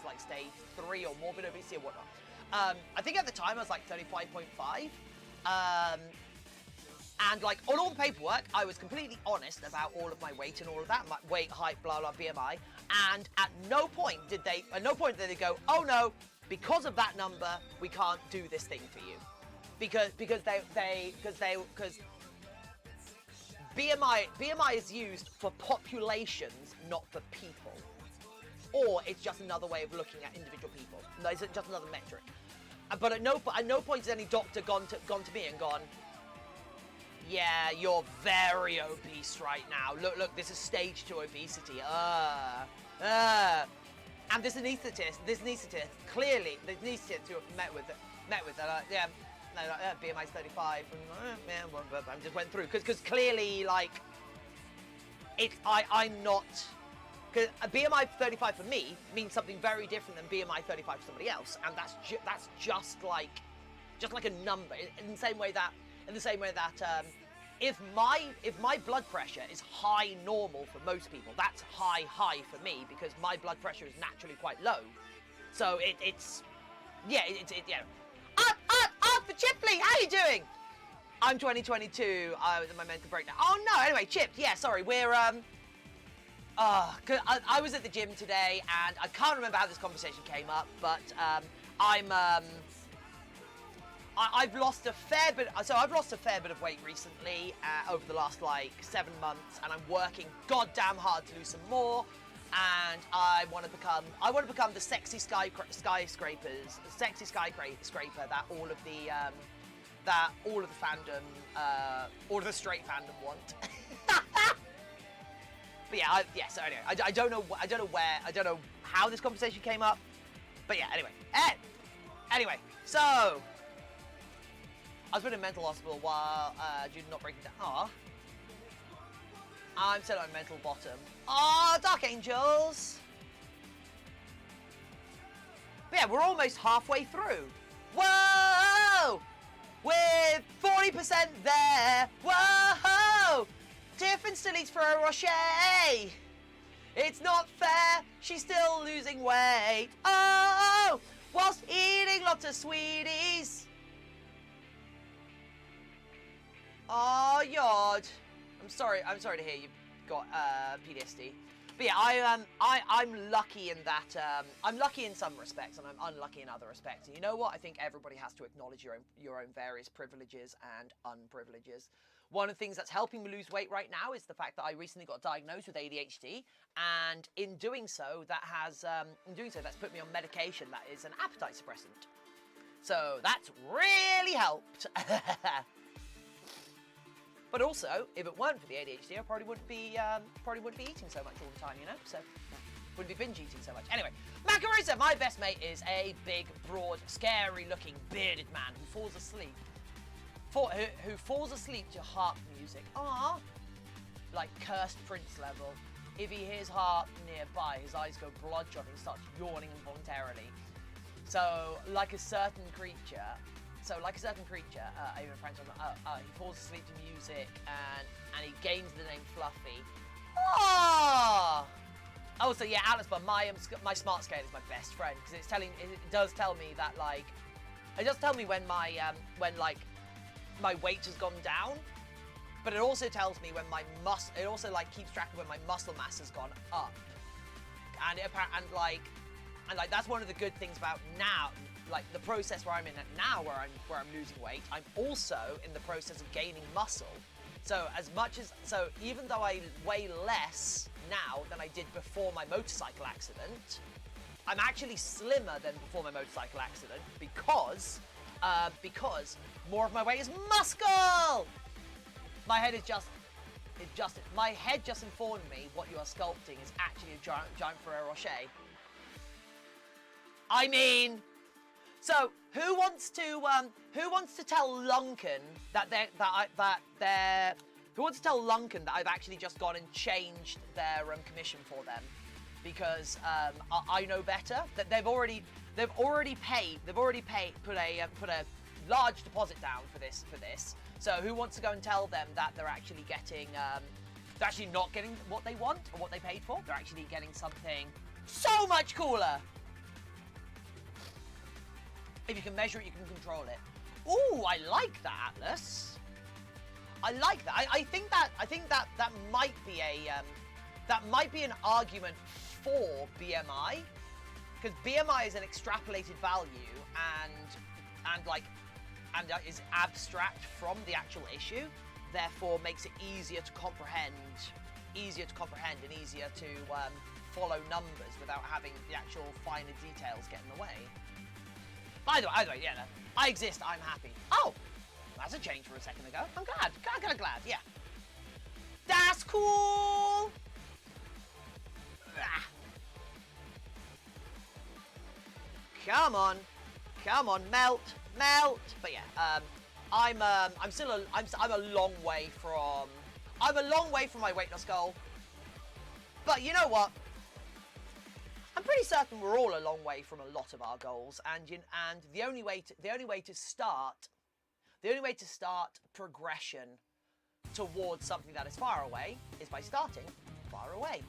Speaker 1: like stage 3 or morbid obesity or whatnot. I think at the time I was like 35.5. And like on all the paperwork, I was completely honest about all of my weight and all of that, my weight, height, blah, blah, BMI. And at no point did they go, oh no, because of that number, we can't do this thing for you. Because BMI is used for populations, not for people. Or it's just another way of looking at individual people. No, it's just another metric. But at no point has any doctor gone to me and gone, yeah, you're very obese right now. Look, this is stage 2 obesity. And this anaesthetist clearly, the anaesthetist who I've met with, yeah, no, BMI's 35. I just went through because clearly, like, I'm not. Because a BMI 35 for me means something very different than BMI 35 for somebody else, and that's just like a number. In the same way that if my blood pressure is high normal for most people, that's high for me because my blood pressure is naturally quite low. So it's Up for Chipley, how you doing? I'm 2022. I was in my mental breakdown. Oh no, anyway, Chipped. Yeah, sorry, we're cause I was at the gym today, and I can't remember how this conversation came up, but I've lost a fair bit. So I've lost a fair bit of weight recently over the last like 7 months, and I'm working goddamn hard to lose some more. And I want to become the sexy skyscraper that all of the fandom, all of the straight fandom want. But yeah, so anyway, I don't know how this conversation came up, but yeah, anyway, so I was put in a mental hospital while due to not breaking down. Aw, I'm still on mental bottom. Aw, Dark Angels. But yeah, we're almost halfway through. Whoa, we're 40% there. Whoa. Tiffin still eats Ferrero Rocher. It's not fair, she's still losing weight. Oh, whilst eating lots of sweeties. Oh, Yod. I'm sorry to hear you've got PTSD. But yeah, I'm lucky in that. I'm lucky in some respects, and I'm unlucky in other respects. And you know what? I think everybody has to acknowledge your own various privileges and unprivileges. One of the things that's helping me lose weight right now is the fact that I recently got diagnosed with ADHD, and in doing so, that's put me on medication that is an appetite suppressant. So that's really helped. But also, if it weren't for the ADHD, I probably wouldn't be eating so much all the time, you know. So wouldn't be binge eating so much. Anyway, Macarosa, my best mate, is a big, broad, scary-looking, bearded man who falls asleep. Who falls asleep to harp music. Ah, like cursed Prince level. If he hears harp nearby, his eyes go bloodshot and he starts yawning involuntarily. So, like a certain creature, even French, he falls asleep to music and he gains the name Fluffy. Ah. Also, yeah, Alice, but my smart scale is my best friend because it does tell me that like, it does tell me when my weight has gone down, but it also tells me when it also like keeps track of when my muscle mass has gone up, and that's one of the good things about now, like the process where I'm in now, where I'm losing weight. I'm also in the process of gaining muscle. So even though I weigh less now than I did before my motorcycle accident, I'm actually slimmer than before my motorcycle accident because more of my weight is muscle. My head just informed me what you are sculpting is actually a giant Ferrero Rocher. I mean, so who wants to tell Lunken who wants to tell Lunken that I've actually just gone and changed their commission for them because I know better, that they've already put a large deposit down for this, So who wants to go and tell them that they're actually getting, they're actually not getting what they want or what they paid for? They're actually getting something so much cooler. If you can measure it, you can control it. Ooh, I like that, Atlas. I like that. I think that might be an argument for BMI, because BMI is an extrapolated value and is abstract from the actual issue, therefore makes it easier to comprehend and easier to follow numbers without having the actual finer details get in the way. Either way, yeah, no, I exist, I'm happy. Oh, that's a change from a second ago. I'm glad, kind of glad, yeah. That's cool! Ah. Come on, melt. But yeah, I'm a long way from my weight loss goal. But you know what? I'm pretty certain we're all a long way from a lot of our goals, and the only way to start progression towards something that is far away is by starting far away,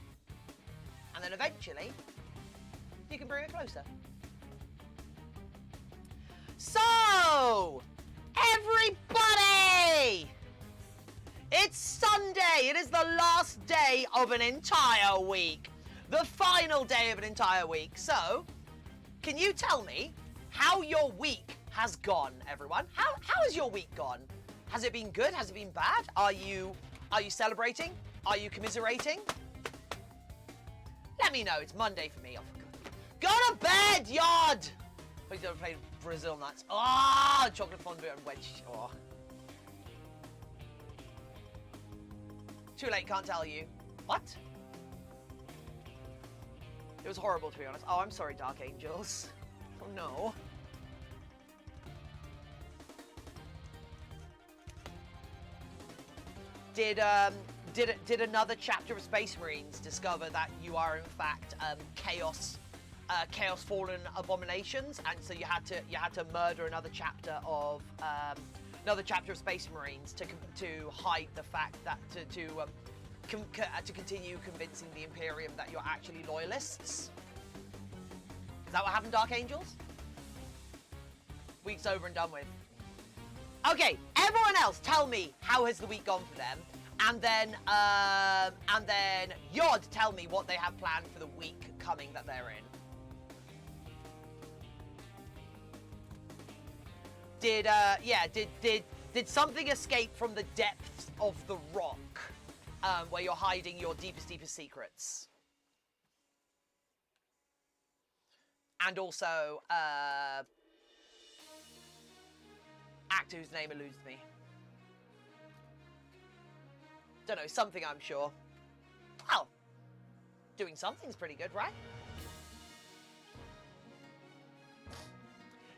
Speaker 1: and then eventually you can bring it closer. So, everybody, it's Sunday. It is the last day of an entire week. The final day of an entire week. So, can you tell me how your week has gone, everyone? How has your week gone? Has it been good? Has it been bad? Are you celebrating? Are you commiserating? Let me know. It's Monday for me. Oh, for God. Go to bed, Yod! Please don't play Brazil nuts. Ah, oh, chocolate fondue and wedge. Oh. Too late, can't tell you. What? It was horrible, to be honest. Oh, I'm sorry, Dark Angels. Oh, no. Did another chapter of Space Marines discover that you are, in fact, Chaos Fallen Abominations, and so you had to murder another chapter of Space Marines to hide the fact that to continue convincing the Imperium that you're actually loyalists? Is that what happened, Dark Angels? Week's over and done with. Okay, everyone else, tell me how has the week gone for them, and then Yod, tell me what they have planned for the week coming that they're in. Did something escape from the depths of the rock, where you're hiding your deepest secrets? And also, actor whose name eludes me. Don't know, something I'm sure. Well, doing something's pretty good, right?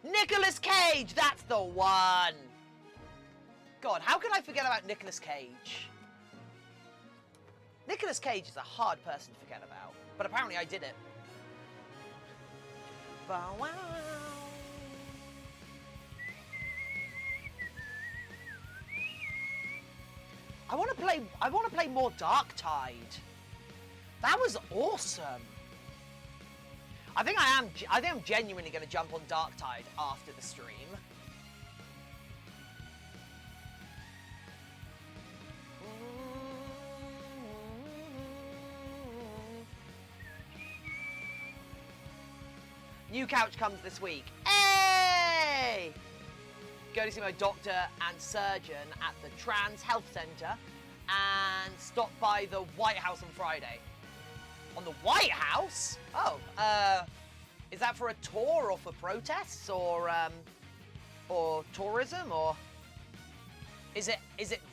Speaker 1: Nicolas Cage, that's the one. God, how can I forget about Nicolas Cage? Nicolas Cage is a hard person to forget about, but apparently I did it. Bow wow. I want to play more Darktide. That was awesome. I think I'm genuinely going to jump on Darktide after the stream. New couch comes this week. Hey! Go to see my doctor and surgeon at the Trans Health Centre and stop by the White House on Friday. On the White House? Oh, is that for a tour or for protests or tourism, or is it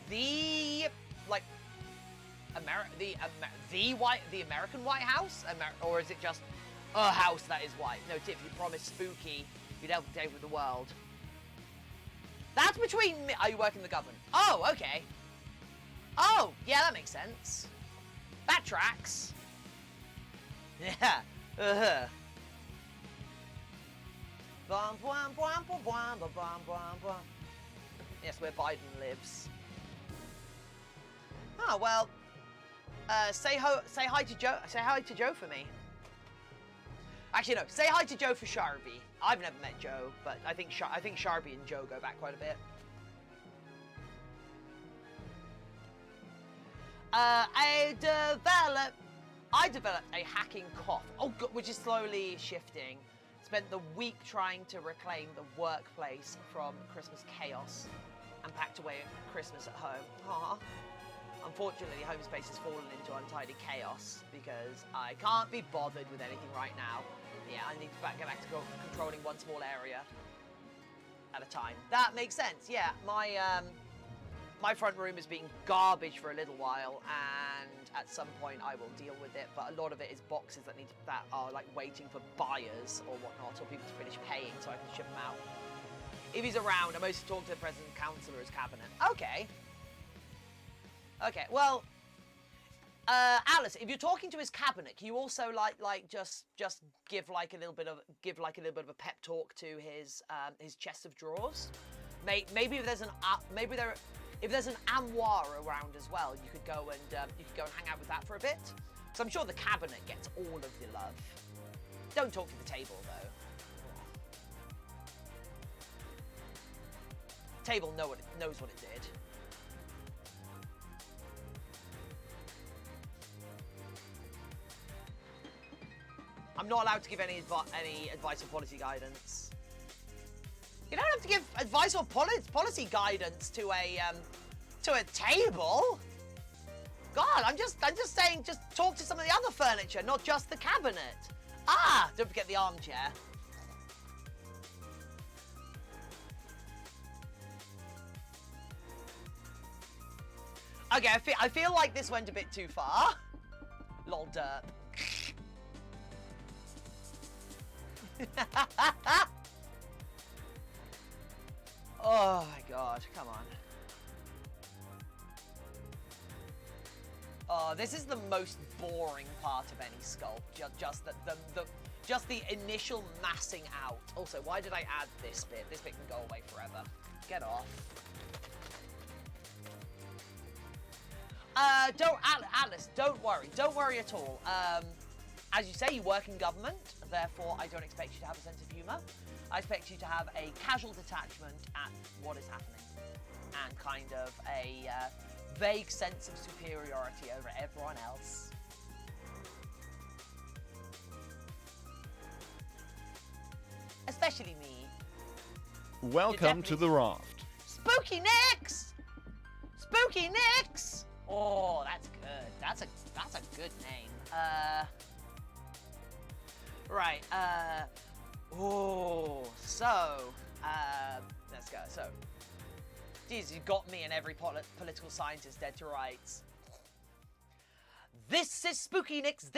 Speaker 1: the like the American White House, or is it just a house that is white? No, Tiff, you promised spooky you'd help the day with the world. That's between me. Are you working the government? Oh, okay. Oh, yeah, that makes sense. That tracks. Yeah. Yes, where Biden lives. Oh, well, say hi to Joe. Say hi to Joe for me. Actually, no. Say hi to Joe for Sharby. I've never met Joe, but I think Sharby and Joe go back quite a bit. I developed a hacking cough. Oh, God, which is slowly shifting. Spent the week trying to reclaim the workplace from Christmas chaos and packed away Christmas at home. Aww. Unfortunately, home space has fallen into untidy chaos because I can't be bothered with anything right now. Yeah, I need to get back to controlling one small area at a time. That makes sense. Yeah, my front room has been garbage for a little while, and at some point I will deal with it. But a lot of it is boxes that are like waiting for buyers or whatnot, or people to finish paying so I can ship them out. If he's around, I mostly talk to the president, council, or his cabinet. Okay. Okay. Well, Alice, if you're talking to his cabinet, can you also just give like a little bit of a pep talk to his chest of drawers? Maybe if there's an armoire around as well, you could go and hang out with that for a bit. So I'm sure the cabinet gets all of the love. Don't talk to the table though. Table knows what it did. I'm not allowed to give any advice or policy guidance. You don't have to give advice or policy guidance to a table. God, I'm just saying, just talk to some of the other furniture, not just the cabinet. Ah, don't forget the armchair. Okay, I feel like this went a bit too far. Lol derp. Oh my God, come on. Oh, this is the most boring part of any sculpt. Just the initial massing out. Also, why did I add this bit? This bit can go away forever. Get off. Alice, don't worry. Don't worry at all. As you say, you work in government, therefore I don't expect you to have a sense of humour. I expect you to have a casual detachment at what is happening and kind of a vague sense of superiority over everyone else. Especially me.
Speaker 2: Welcome to the Raft.
Speaker 1: Spooky Nix! Spooky Nix! Oh, that's good. That's a good name. Right, let's go. So, geez, you got me and every political scientist dead to rights. This is Spooky Nix,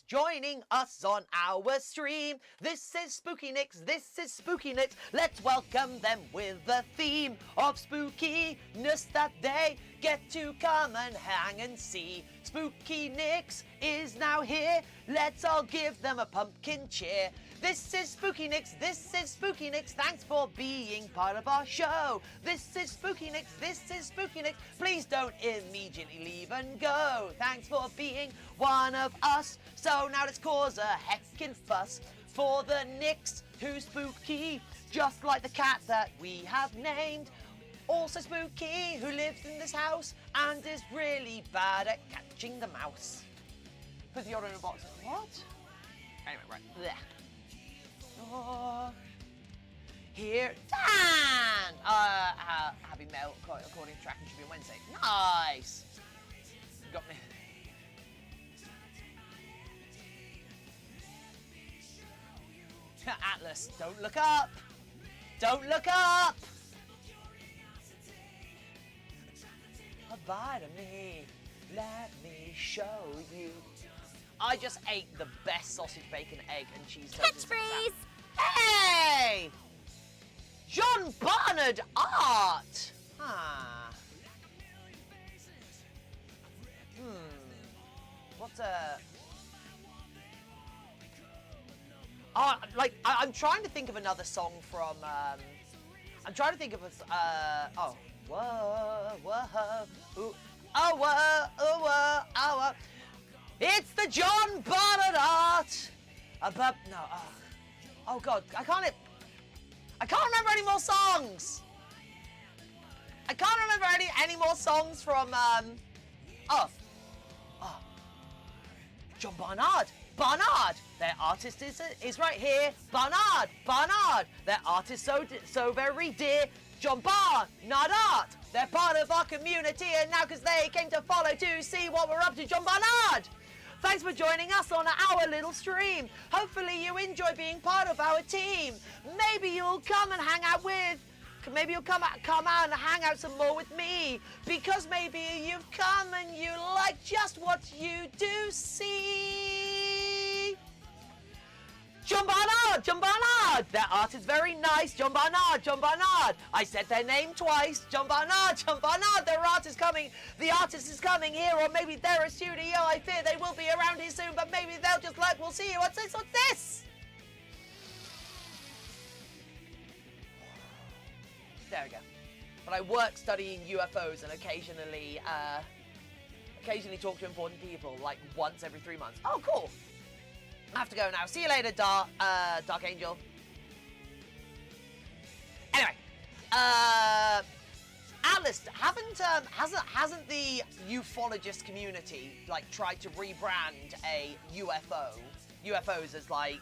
Speaker 1: joining us on our stream. This is Spooky Nix, let's welcome them with the theme of spookiness that they get to come and hang and see. Spooky Nix is now here, let's all give them a pumpkin cheer. This is Spooky Nix, thanks for being part of our show. This is Spooky Nix, please don't immediately leave and go. Thanks for being one of us, so now let's cause a heckin' fuss for the Nix who's spooky, just like the cat that we have named. Also spooky, who lives in this house and is really bad at catching the mouse. Put the order in a box. What? Anyway, right. Blech. Oh, here, Dan! Happy mail according to tracking should be on Wednesday. Nice! You got me. Atlas, don't look up! Don't look up! Abide of me, let me show you. I just ate the best sausage, bacon, egg, and cheese toast.
Speaker 3: Catchphrase!
Speaker 1: Hey! John Barnard Art! What's a... I'm trying to think of another song from... I'm trying to think of a. Oh, whoa, whoa, ooh, oh, whoa, oh, whoa, oh, whoa. It's the John Barnard art. No. Oh God, I can't remember any more songs. I can't remember any more songs from. John Barnard. Barnard, their artist is right here. Barnard, their artist so very dear. John Barnard art, they're part of our community, and now because they came to follow to see what we're up to. John Barnard, thanks for joining us on our little stream. Hopefully you enjoy being part of our team. Maybe you'll come and hang out with. Maybe you'll come out and hang out some more with me, because maybe you've come and you like just what you do see. John Barnard, their art is very nice. John Barnard, I said their name twice. John Barnard, their art is coming. The artist is coming here, or maybe they're a studio. I fear they will be around here soon, but maybe they'll just like, we'll see. What's this? There we go. But I work studying UFOs and occasionally talk to important people, like once every 3 months. Oh, cool. I have to go now. See you later, Dark Angel. Anyway, Atlas, hasn't the ufologist community like tried to rebrand a UFOs as like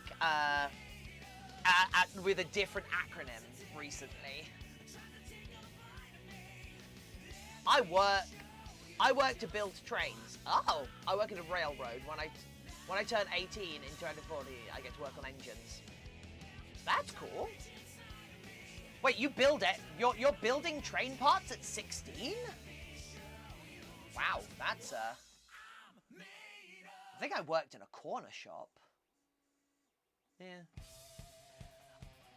Speaker 1: with a different acronym recently? I work to build trains. Oh, I work in a railroad. When I turn 18 in 2040, I get to work on engines. That's cool. Wait, you build it? You're building train parts at 16? Wow, that's I think I worked in a corner shop. Yeah.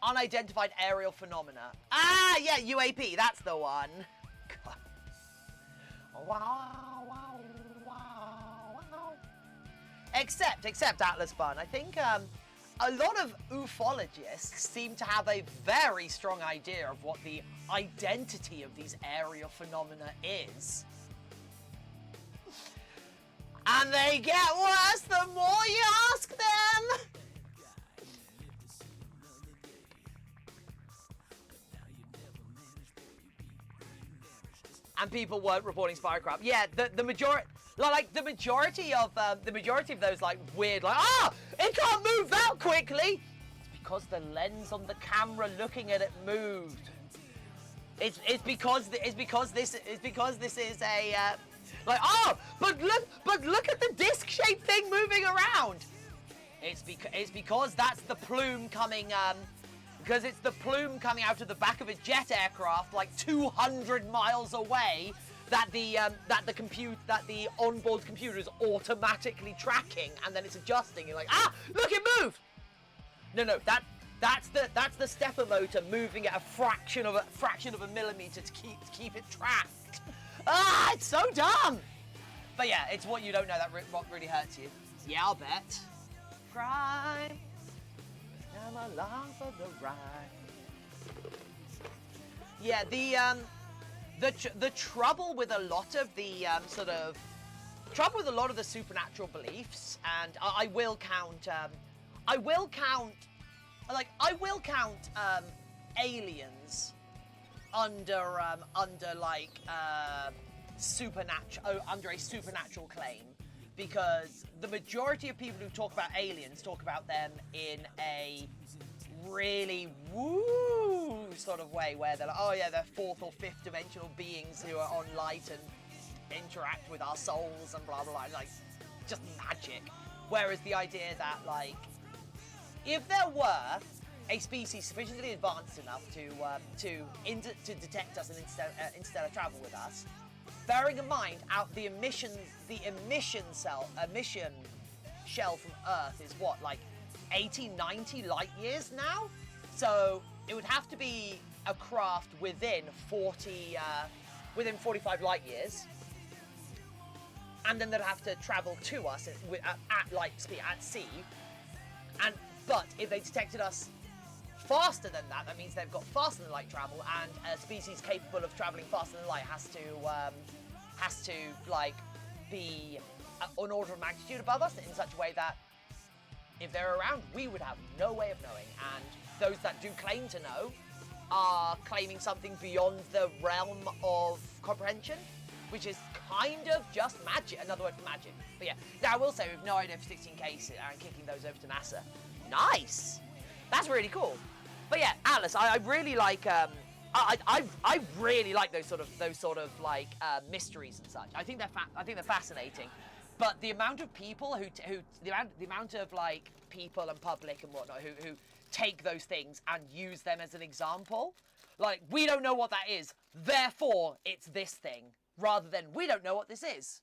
Speaker 1: Unidentified aerial phenomena. Ah, yeah, UAP. That's the one. God. Wow. Except Atlas Bun. I think a lot of ufologists seem to have a very strong idea of what the identity of these aerial phenomena is. And they get worse the more you ask them. And people weren't reporting spycraft. Yeah, the majority of those like weird it can't move that quickly. It's because the lens on the camera looking at it moved. It's because this is a but look at the disc-shaped thing moving around. It's because that's the plume coming because it's the plume coming out of the back of a jet aircraft like 200 miles away that the onboard computer is automatically tracking, and then it's adjusting. You're like, look, it moved. No, that's the stepper motor moving at a fraction of a millimeter to keep it tracked. It's so dumb. But yeah, it's what you don't know what really hurts you. Yeah, I'll bet. Crime. I'm along for the ride. Yeah, the trouble with a lot of the supernatural beliefs, and I will count aliens under a supernatural claim, because the majority of people who talk about aliens talk about them in a really woo sort of way, where they're like, oh yeah, they're fourth or fifth dimensional beings who are on light and interact with our souls and blah blah blah, like just magic. Whereas the idea that like if there were a species sufficiently advanced enough to detect us and instead of travel with us, bearing in mind the emission shell from Earth is what, like 80, 90 light years now? So it would have to be a craft within 45 light years, and then they'd have to travel to us at light speed at sea. But if they detected us faster than that, that means they've got faster than light travel, and a species capable of traveling faster than light has to like be an order of magnitude above us in such a way that if they're around, we would have no way of knowing. And those that do claim to know are claiming something beyond the realm of comprehension, which is kind of just magic, another word for magic. But yeah, now I will say we've no idea for 16Ks and kicking those over to NASA. Nice! That's really cool. But yeah, Atlas, I really like, I really like those sort of like mysteries and such. I think they're fascinating. But the amount of people the amount of like people and public and whatnot who take those things and use them as an example, like we don't know what that is, therefore it's this thing, rather than we don't know what this is.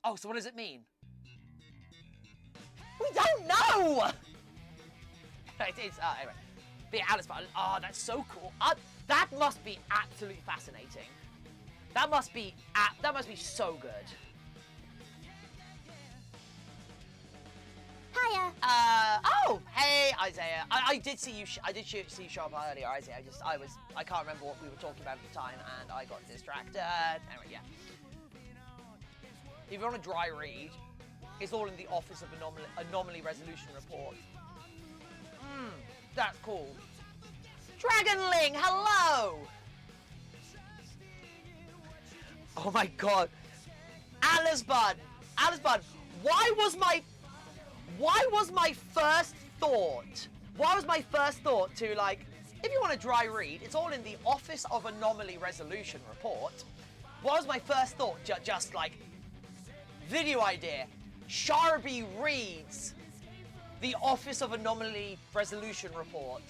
Speaker 1: Oh, so what does it mean? We don't know. It is anyway. The Alice button. Oh, that's so cool. That must be absolutely fascinating. That must be so good.
Speaker 3: Hiya.
Speaker 1: Oh, hey, Isaiah. I did see you. I did see you show up earlier, Isaiah. I can't remember what we were talking about at the time, and I got distracted. Anyway, yeah. If you want a dry read, it's all in the Office of Anomaly Resolution Report. That's cool. Dragonling, hello. Oh my God, Alice Bud. Why was my first thought? Why was my first thought to like, if you want a dry read, it's all in the Office of Anomaly Resolution Report. What was my first thought? Just like, video idea. Sharby reads the Office of Anomaly Resolution Report.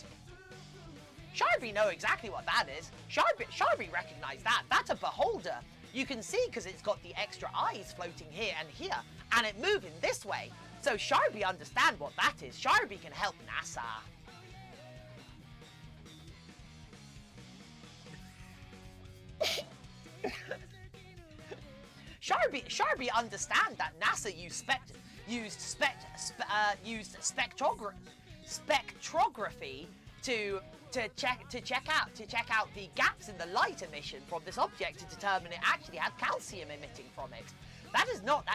Speaker 1: Sharby know exactly what that is. Sharby recognise that. That's a beholder. You can see because it's got the extra eyes floating here and here, and it moving this way. So Sharby understand what that is. Sharby can help NASA. Sharby understand that NASA used spectrography to check out the gaps in the light emission from this object to determine it actually had calcium emitting from it. That is not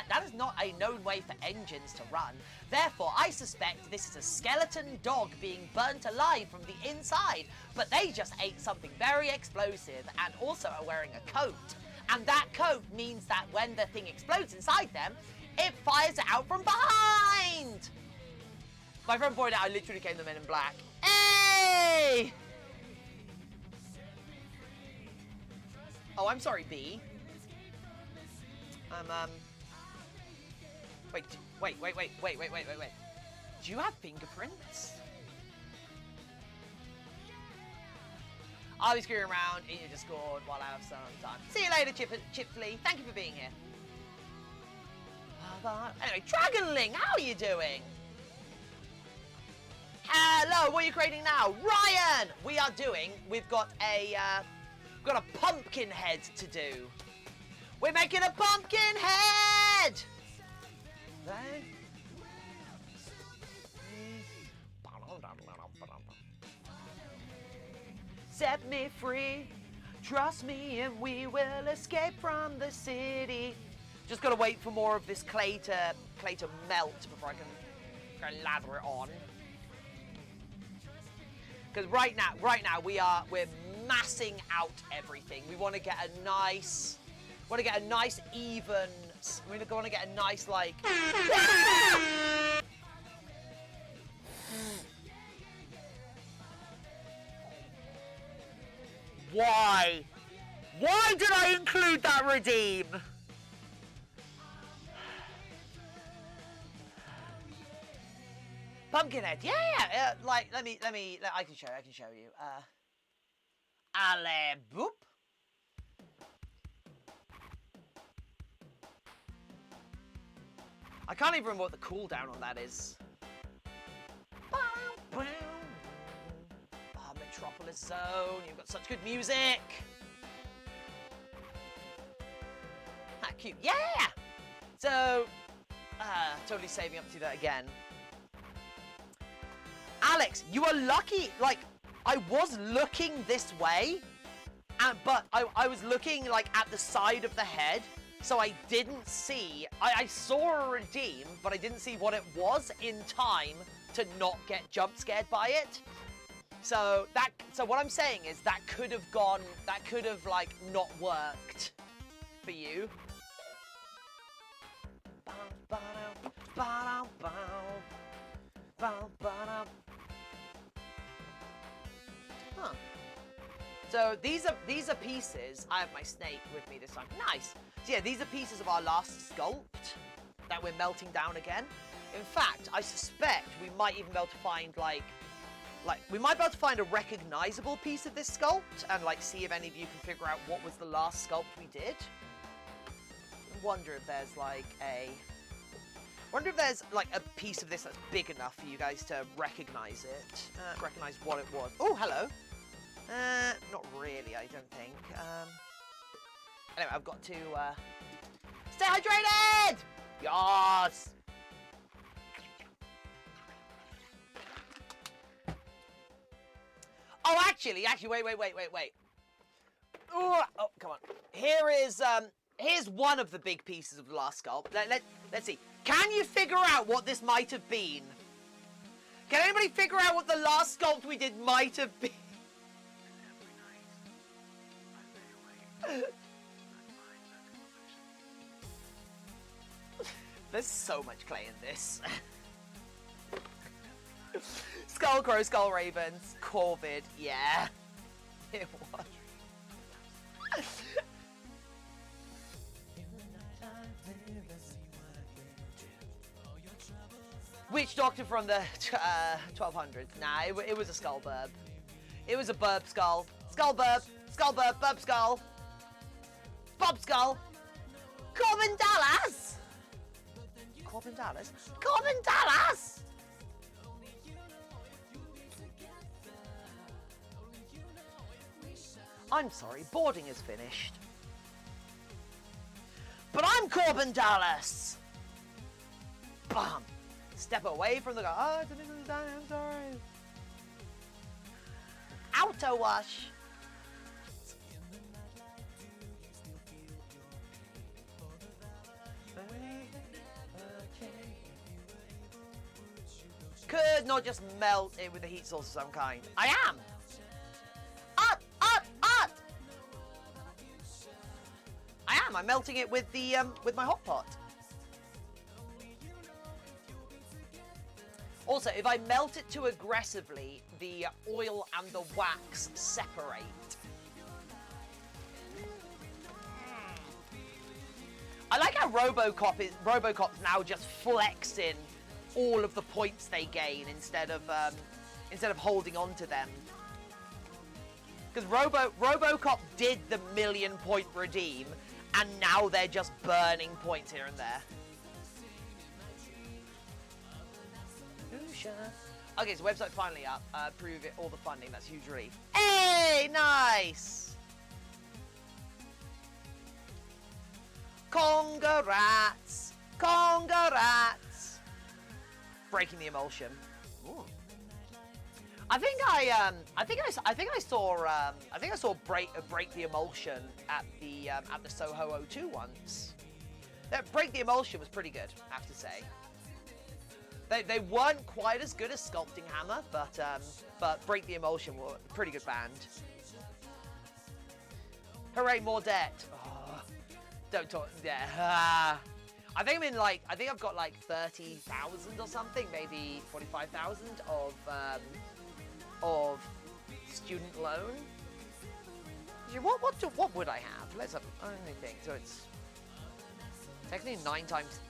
Speaker 1: a known way for engines to run. Therefore, I suspect this is a skeleton dog being burnt alive from the inside, but they just ate something very explosive and also are wearing a coat. And that coat means that when the thing explodes inside them, it fires it out from behind. My friend pointed out I literally came the Men in Black. Hey! Oh, I'm sorry, B. Wait. Do you have fingerprints? I'll be screwing around in your Discord while I have some time. See you later, Chipflea. Thank you for being here. Anyway, Dragonling, how are you doing? Hello, what are you creating now? Ryan! We've got a pumpkin head to do. We're making a pumpkin head! Set me free, trust me, and we will escape from the city. Just gotta wait for more of this clay to melt before I can lather it on. Because right now we're massing out everything. We want to get a nice, even. We want to get a nice like. Why? Why did I include that redeem? Pumpkinhead, yeah. Like, let me. I can show you. Ale boop. I can't even remember what the cooldown on that is. Oh, Metropolis Zone. You've got such good music. Ah, cute. Yeah. So, totally saving up to that again. Alex, you are lucky. Like, I was looking this way, but I was looking, like, at the side of the head, so I didn't see. I saw a redeem, but I didn't see what it was in time to not get jump scared by it. So what I'm saying is that could have, like, not worked for you. Huh. So these are pieces. I have my snake with me this time. Nice. So yeah, these are pieces of our last sculpt that we're melting down again. In fact, I suspect we might even be able to find we might be able to find a recognizable piece of this sculpt and like see if any of you can figure out what was the last sculpt we did. I wonder if there's like a piece of this that's big enough for you guys to recognize it, recognize what it was. Oh, hello. Not really, I don't think. Anyway, I've got to stay hydrated. Yes. Oh, actually, wait. Ooh, oh, come on. Here's one of the big pieces of the last sculpt. Let's see. Can you figure out what this might have been? Can anybody figure out what the last sculpt we did might have been? There's so much clay in this. Skull Crow, Skull Ravens, Corvid, yeah. It was. Witch Doctor from the 1200s. Nah, it was a skull burb. It was a burb skull. Skull burb, burb skull. Bob skull. Corbin Dallas. Corbin Dallas? Corbin Dallas! I'm sorry, boarding is finished. But I'm Corbin Dallas! Bum! Step away from the guy. Oh, I didn't understand, I'm sorry. Auto wash! Could not just melt it with a heat source of some kind. I am! Art! I am! I'm melting it with the, with my hot pot. Also, if I melt it too aggressively, the oil and the wax separate. I like how RoboCop's now just flexing all of the points they gain instead of holding on to them. Because RoboCop did the 1,000,000 point redeem, and now they're just burning points here and there. Okay, so website finally up. Prove it, all the funding. That's huge relief. Hey, nice. Congrats. Breaking the emulsion. Ooh. I think I saw break the emulsion at the Soho O2 once. That break the emulsion was pretty good, I have to say. They weren't quite as good as Sculpting Hammer, but Break the Emulsion were a pretty good band. Hooray, more debt. Oh, don't talk. Yeah. I think I've got like 30,000 or something, maybe 45,000 of student loan. What would I have? Let's have anything. So it's technically 9 times.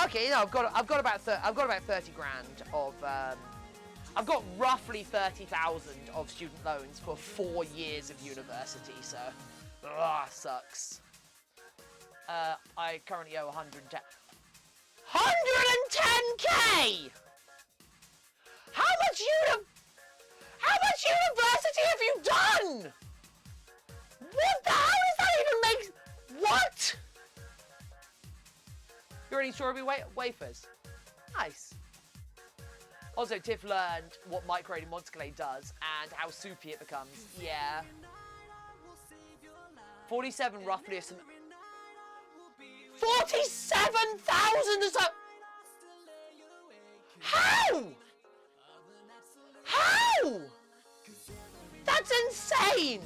Speaker 1: Okay, no, I've got about 30 grand of. I've got roughly 30,000 of student loans for 4 years of university, so sucks. I currently owe 110. 110K! How much university have you done? What the hell does that even make? What? Micro strawberry wafers. Nice. Also, Tiff learned what micro monster clay does and how soupy it becomes. Yeah. 47 roughly. 47,000 or so. How? How? That's insane.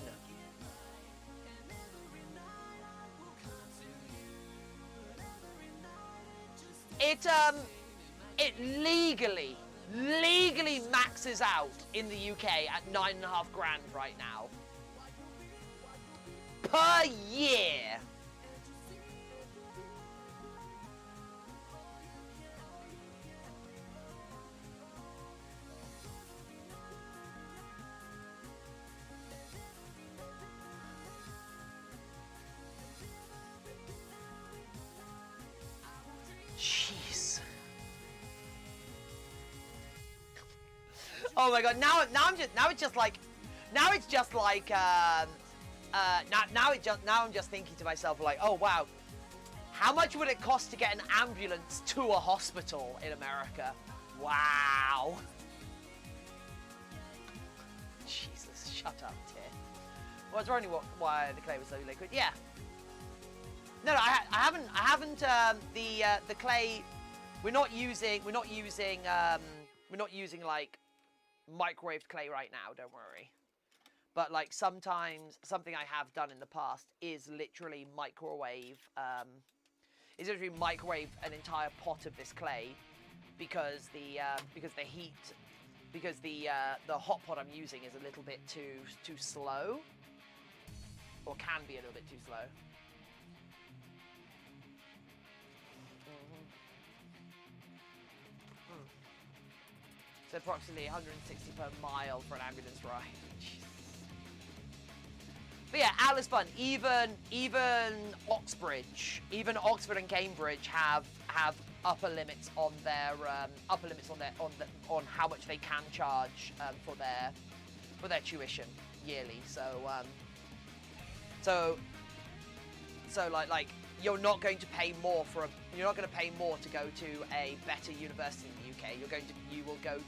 Speaker 1: It legally maxes out in the UK at $9.5 grand right now. Per year. Jeez. Oh my god! Now it's just like I'm just thinking to myself like, oh wow, how much would it cost to get an ambulance to a hospital in America? Wow. Jesus, shut up, Tiff. Well, it's only why the clay was so liquid. Yeah. No, I haven't. The clay. We're not using like microwaved clay right now. Don't worry. But like sometimes something I have done in the past is literally microwave. Is literally microwave an entire pot of this clay because the hot pot I'm using is a little bit too slow, or can be a little bit too slow. So approximately 160 per mile for an ambulance ride. Jeez. But yeah, Atlas Fun. Even Oxbridge, even Oxford and Cambridge have upper limits on their on how much they can charge for their tuition yearly. So like you're not going to pay more to go to a better university in the UK. You will go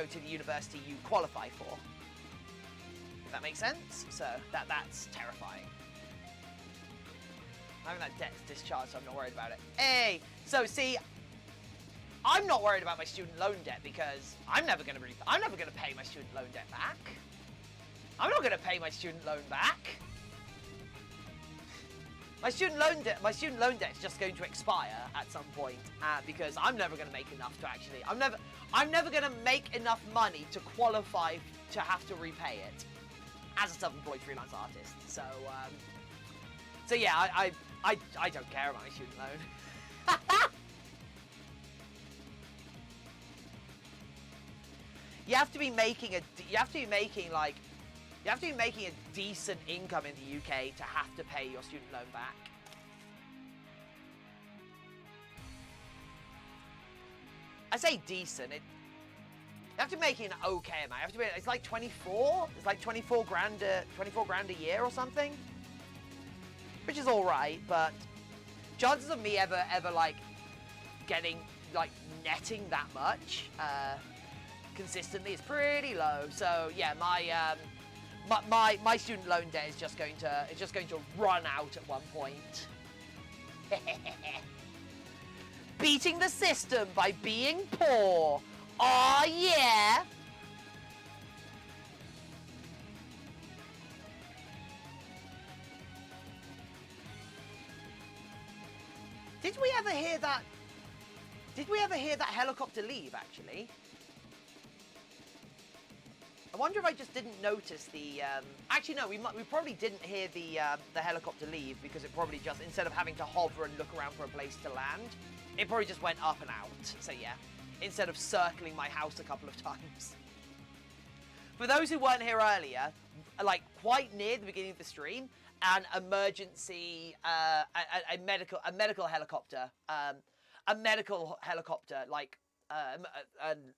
Speaker 1: to the university you qualify for. If that makes sense. So that's terrifying. I mean, that debt's discharged, so I'm not worried about it. Hey, so see, I'm not worried about my student loan debt because I'm never going to pay my student loan debt back. I'm not going to pay my student loan back. My student loan debt is just going to expire at some point because I'm never going to make enough to actually. I'm never going to make enough money to qualify to have to repay it as a self-employed freelance artist. So yeah, I don't care about my student loan. You have to be making a decent income in the UK to have to pay your student loan back. I say decent. You have to make an okay amount. It's like 24. It's like 24 grand a year or something, which is all right. But chances of me ever like getting like netting that much consistently is pretty low. So yeah, my student loan debt is just going to run out at one point. Beating the system by being poor. Aw, yeah. Did we ever hear that helicopter leave, actually? I wonder if I just didn't notice the... Actually, no, we probably didn't hear the helicopter leave because it probably just, instead of having to hover and look around for a place to land, it probably just went up and out. So yeah, instead of circling my house a couple of times. For those who weren't here earlier, like quite near the beginning of the stream, an emergency, a medical helicopter, like an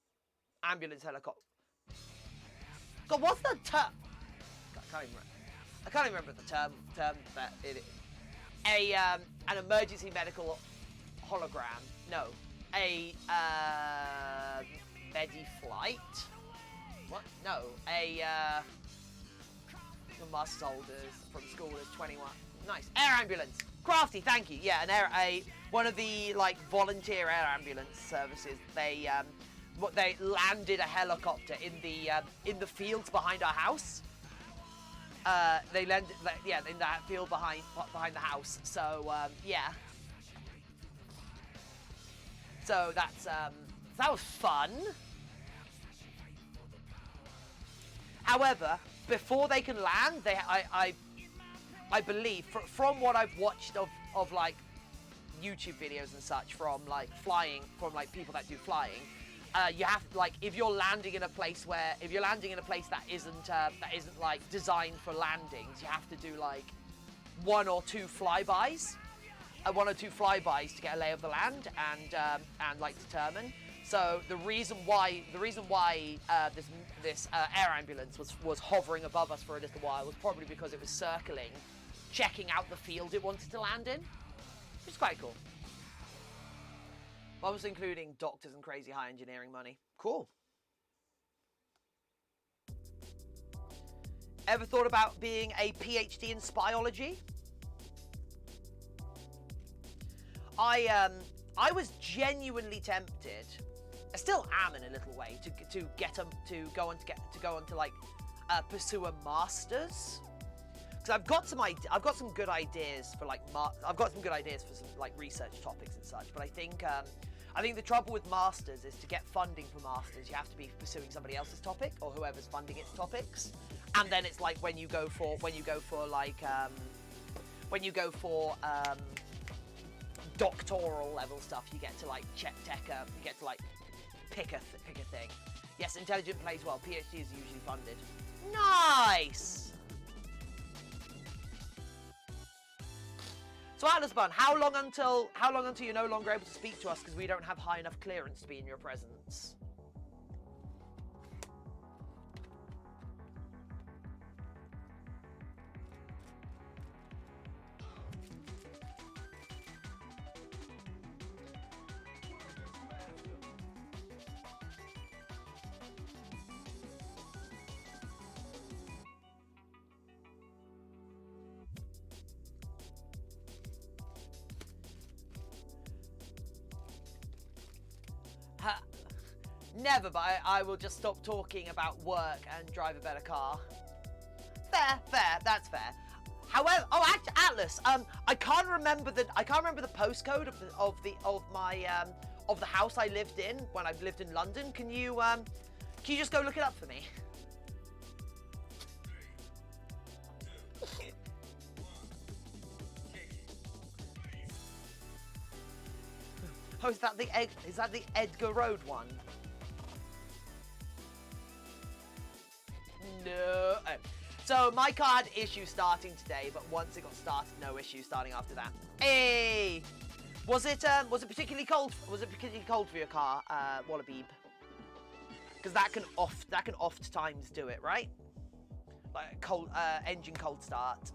Speaker 1: ambulance helicopter. God, what's the term? I can't even remember the term that it. An emergency medical hologram. No, a Mediflight. What? No, a master's holders from school is 21. Nice. Air ambulance. Crafty, thank you. Yeah, one of the like volunteer air ambulance services. They landed a helicopter in the fields behind our house. They landed, yeah, in that field behind the house. So yeah. So that's that was fun. However, before they can land, I believe from what I've watched of like YouTube videos and such from like people that do flying, you have like if you're landing in a place that isn't like designed for landings, you have to do like one or two flybys to get a lay of the land and like determine. So the reason why this air ambulance was hovering above us for a little while was probably because it was circling, checking out the field it wanted to land in, which is quite cool. I was including doctors and crazy high engineering money. Cool. Ever thought about being a PhD in spyology? I was genuinely tempted. I still am in a little way to go on to like pursue a master's, because I've got some good ideas for like some like research topics and such. But I think the trouble with masters is to get funding for masters, you have to be pursuing somebody else's topic or whoever's funding its topics, and then it's like when you go for doctoral level stuff, you get to like pick a thing. Yes, intelligent plays well. PhDs are usually funded. Nice. So Atlas Bun, how long until you're no longer able to speak to us because we don't have high enough clearance to be in your presence? Never, but I will just stop talking about work and drive a better car. Fair, that's fair. However, Atlas, I can't remember the postcode of the house I lived in when I lived in London. Can you just go look it up for me? Oh, is that the Edgar Road one? No. Oh. So my car had issues starting today, but once it got started, no issues starting after that. Hey, was it particularly cold? Was it particularly cold for your car, Wallabeeb? Because that can oft times do it, right? Like cold engine cold start.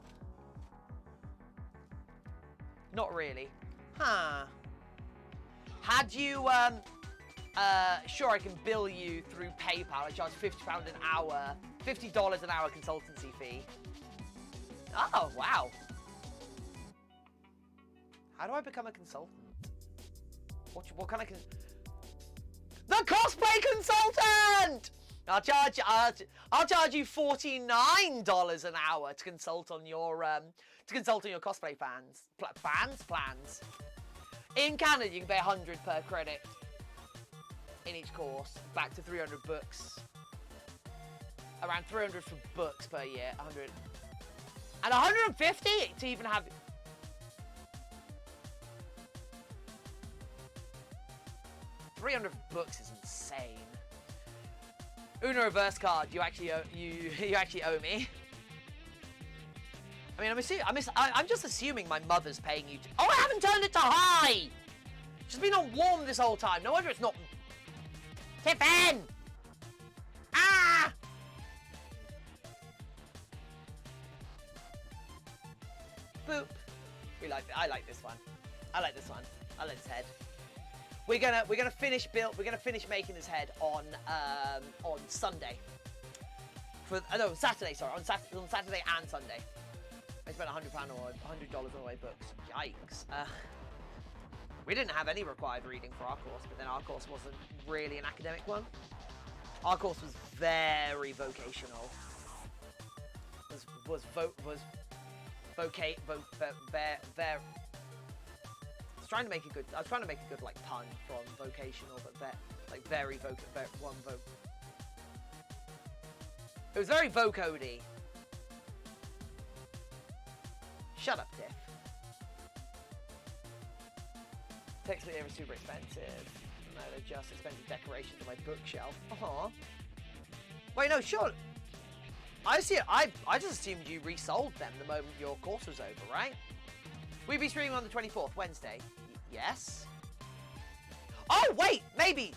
Speaker 1: Not really, huh? Had you sure, I can bill you through PayPal. I charge £50 an hour, $50 an hour consultancy fee. Oh, wow. How do I become a consultant? What kind of the cosplay consultant? I'll charge you $49 an hour to consult on your cosplay plans. In Canada, you can pay 100 per credit in each course, back to 300 books. Around 300 for books per year, 100. And 150 to even have... $300 books is insane. Uno reverse card, you actually owe me. I mean, I'm just assuming my mother's paying you to... Oh, I haven't turned it to high! She's been on warm this whole time. No wonder it's not... Tiffin! Ah! Boop. I like this one. I like this one. I like this head. We're gonna finish making this head on Sunday. No, Saturday. Sorry, on Saturday and Sunday. I spent $100 or $100 on my books. Yikes. We didn't have any required reading for our course, but then our course wasn't really an academic one. Our course was very vocational. Was trying to make a good like pun from vocational, but very it was very vocody. Shut up, Tiff. Textbook here is super expensive. No, they're just expensive decorations on my bookshelf. Aww. Wait, no, sure. I just assumed you resold them the moment your course was over, right? We'll be streaming on the 24th, Wednesday. Yes. Oh, wait, maybe.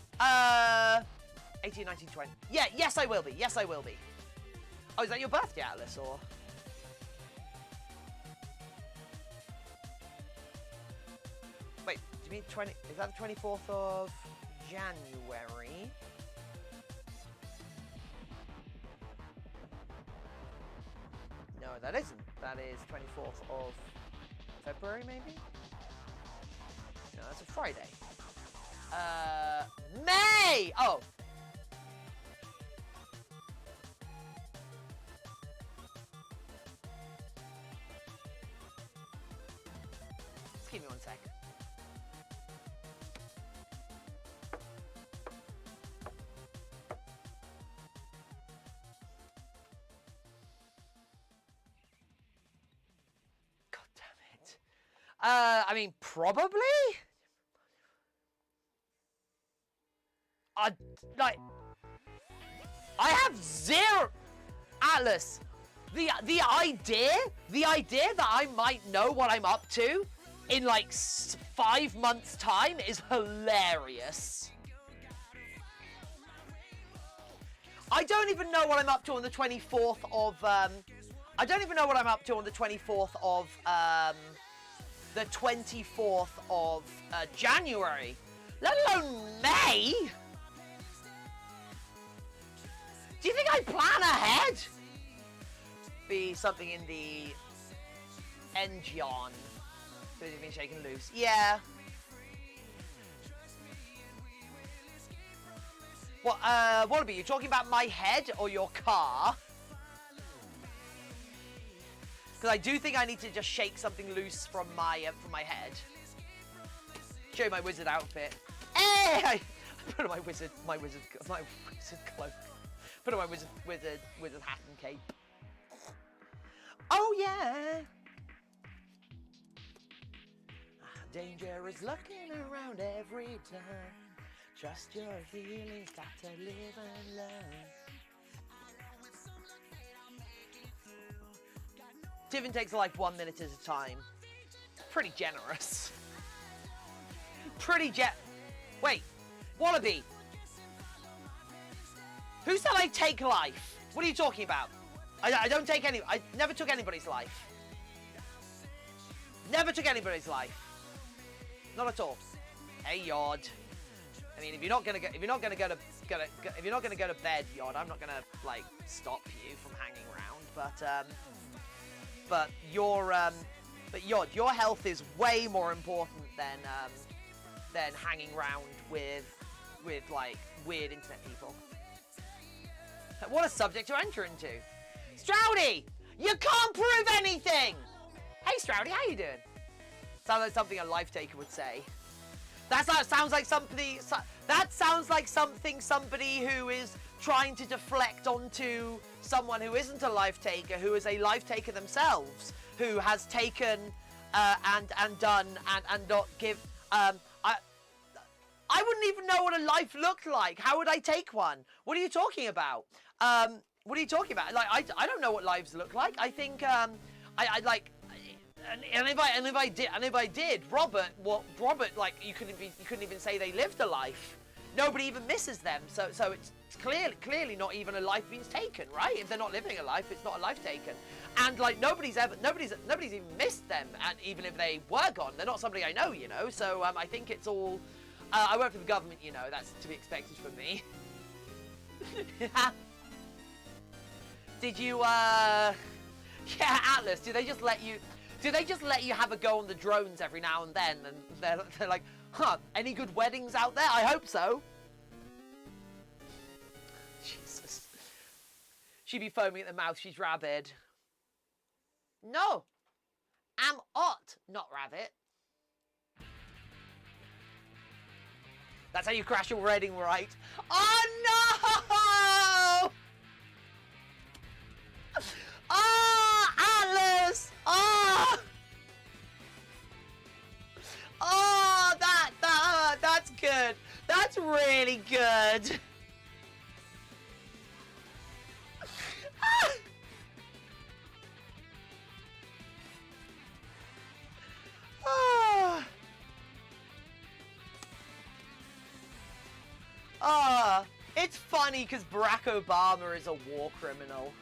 Speaker 1: 18, 19, 20. Yeah, yes, I will be. Yes, I will be. Oh, is that your birthday, Atlas, or? Wait, do you mean 20? Is that the 24th of January? No, that isn't. That is 24th of February, maybe? No, that's a Friday. May! Oh! Just give me 1 sec. God damn it. I mean, probably? I have zero. Atlas, the idea that I might know what I'm up to in like 5 months' time is hilarious. I don't even know what I'm up to on the 24th of I don't even know what I'm up to on the 24th of January, let alone May. Do you think I plan ahead? Be something in the Engion. Because you've been shaken loose. Yeah. What, Wallaby, you talking about my head or your car? Because I do think I need to just shake something loose from my head. Show you my wizard outfit. Hey! I put on my wizard cloak. Put on my wizard hat and cape. Oh yeah! Danger is lurking around every turn. Trust your feelings, got to live and learn. Tiffin takes life 1 minute at a time. Pretty generous. Wait, Wallaby. Who said I take life? What are you talking about? I don't take any. I never took anybody's life. Never took anybody's life. Not at all. Hey, Yod. I mean, if you're not gonna go to bed, Yod, I'm not gonna like stop you from hanging around. But Yod, your health is way more important than hanging around with like weird internet people. What a subject to enter into. Stroudy, you can't prove anything. Hey, Stroudy, how you doing? Sounds like something a life taker would say. That sounds like something somebody who is trying to deflect onto someone who isn't a life taker, who is a life taker themselves, who has taken and done and not give. I wouldn't even know what a life looked like. How would I take one? What are you talking about? What are you talking about? Like I don't know what lives look like. I think I'd like. And if I did, Robert, like you couldn't even say they lived a life. nobody even misses them. So it's clearly not even a life being taken, right? If they're not living a life, it's not a life taken. And like nobody's even missed them, and even if they were gone, they're not somebody I know, you know. So I think it's all. I work for the government, you know. That's to be expected from me. Did you? Yeah, Atlas. Do they just let you? Do they just let you have a go on the drones every now and then? And they're like, huh? Any good weddings out there? I hope so. Jesus. She'd be foaming at the mouth. She's rabid. No, I'm hot, not rabbit. That's how you crash your wedding, right? Oh no! Oh, Atlas! Oh! Oh, that's good. That's really good. It's funny because Barack Obama is a war criminal.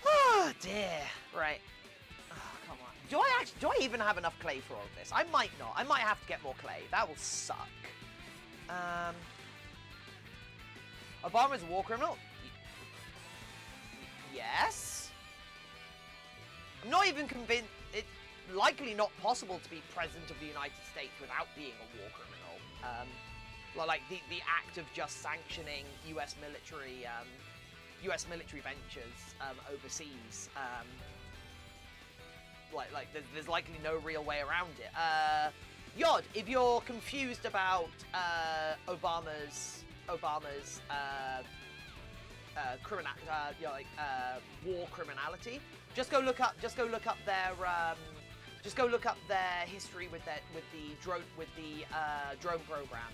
Speaker 1: Oh dear. Right. Oh, come on. Do I even have enough clay for all of this? I might not. I might have to get more clay. That will suck. Obama's a war criminal? Yes. I'm not even convinced. It's likely not possible to be president of the United States without being a war criminal. Like the act of just sanctioning U.S. military ventures overseas. There's likely no real way around it. Yod, if you're confused about Obama's war criminality, just go look up their history with the drone program.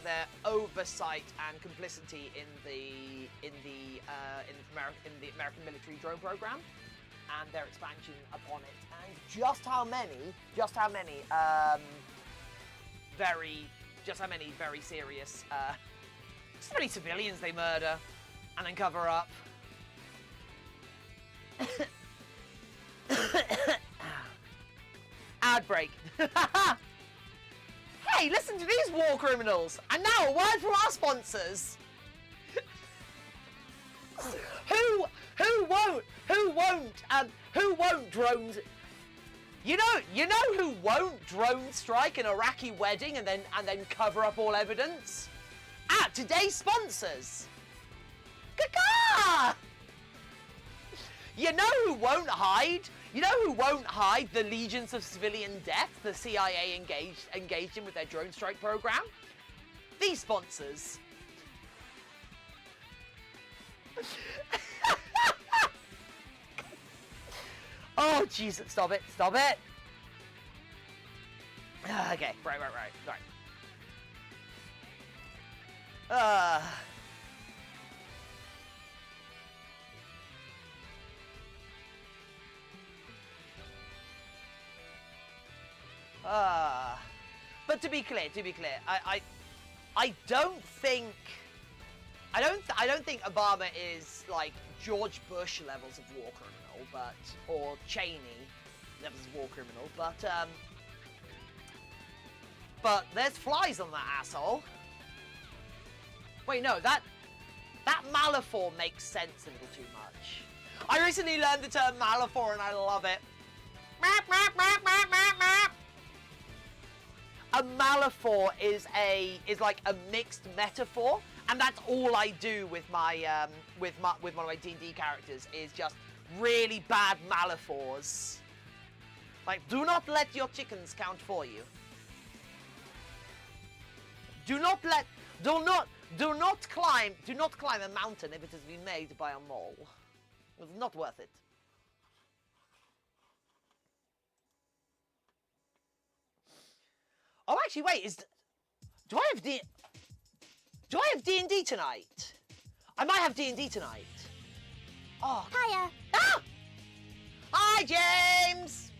Speaker 1: Their oversight and complicity in the American military drone program and their expansion upon it, and just how many very serious just how many civilians they murder and then cover up. Ad break. Hey, listen to these war criminals! And now a word from our sponsors. Who won't drones? You know who won't drone strike an Iraqi wedding and then cover up all evidence? Today's sponsors. Caca! You know who won't hide? You know who won't hide the legions of civilian death the CIA engaged in with their drone strike program? These sponsors. Oh, Jesus, stop it. Okay, right. But to be clear, I don't think Obama is like George Bush levels of war criminal, or Cheney levels of war criminal, but there's flies on that asshole. Wait, no, that Malifor makes sense a little too much. I recently learned the term Malifor and I love it. A Malifor is like a mixed metaphor, and that's all I do with my with one of my D&D characters is just really bad Malifors. Like, do not let your chickens count for you. Do Do not climb a mountain if it has been made by a mole. It's not worth it. Oh, actually, wait, do I have D&D tonight? I might have D&D tonight. Oh.
Speaker 3: Hiya.
Speaker 1: Ah! Hi, James!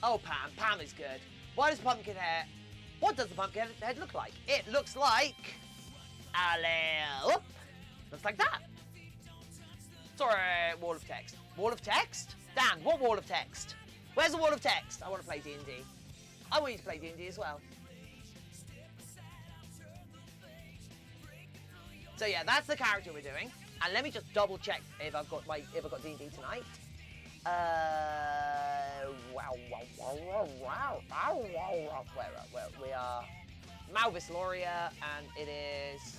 Speaker 1: Oh, Pam. Pam is good. What does Pumpkinhead... What does the Pumpkinhead look like? It looks like... Hello. Looks like that. Sorry, wall of text. Wall of text? Dan, what wall of text? Where's the wall of text? I want to play D&D. I want you to play D&D as well. So yeah, that's the character we're doing. And let me just double check if I've got D&D tonight. Where we are Malvis Loria, and it is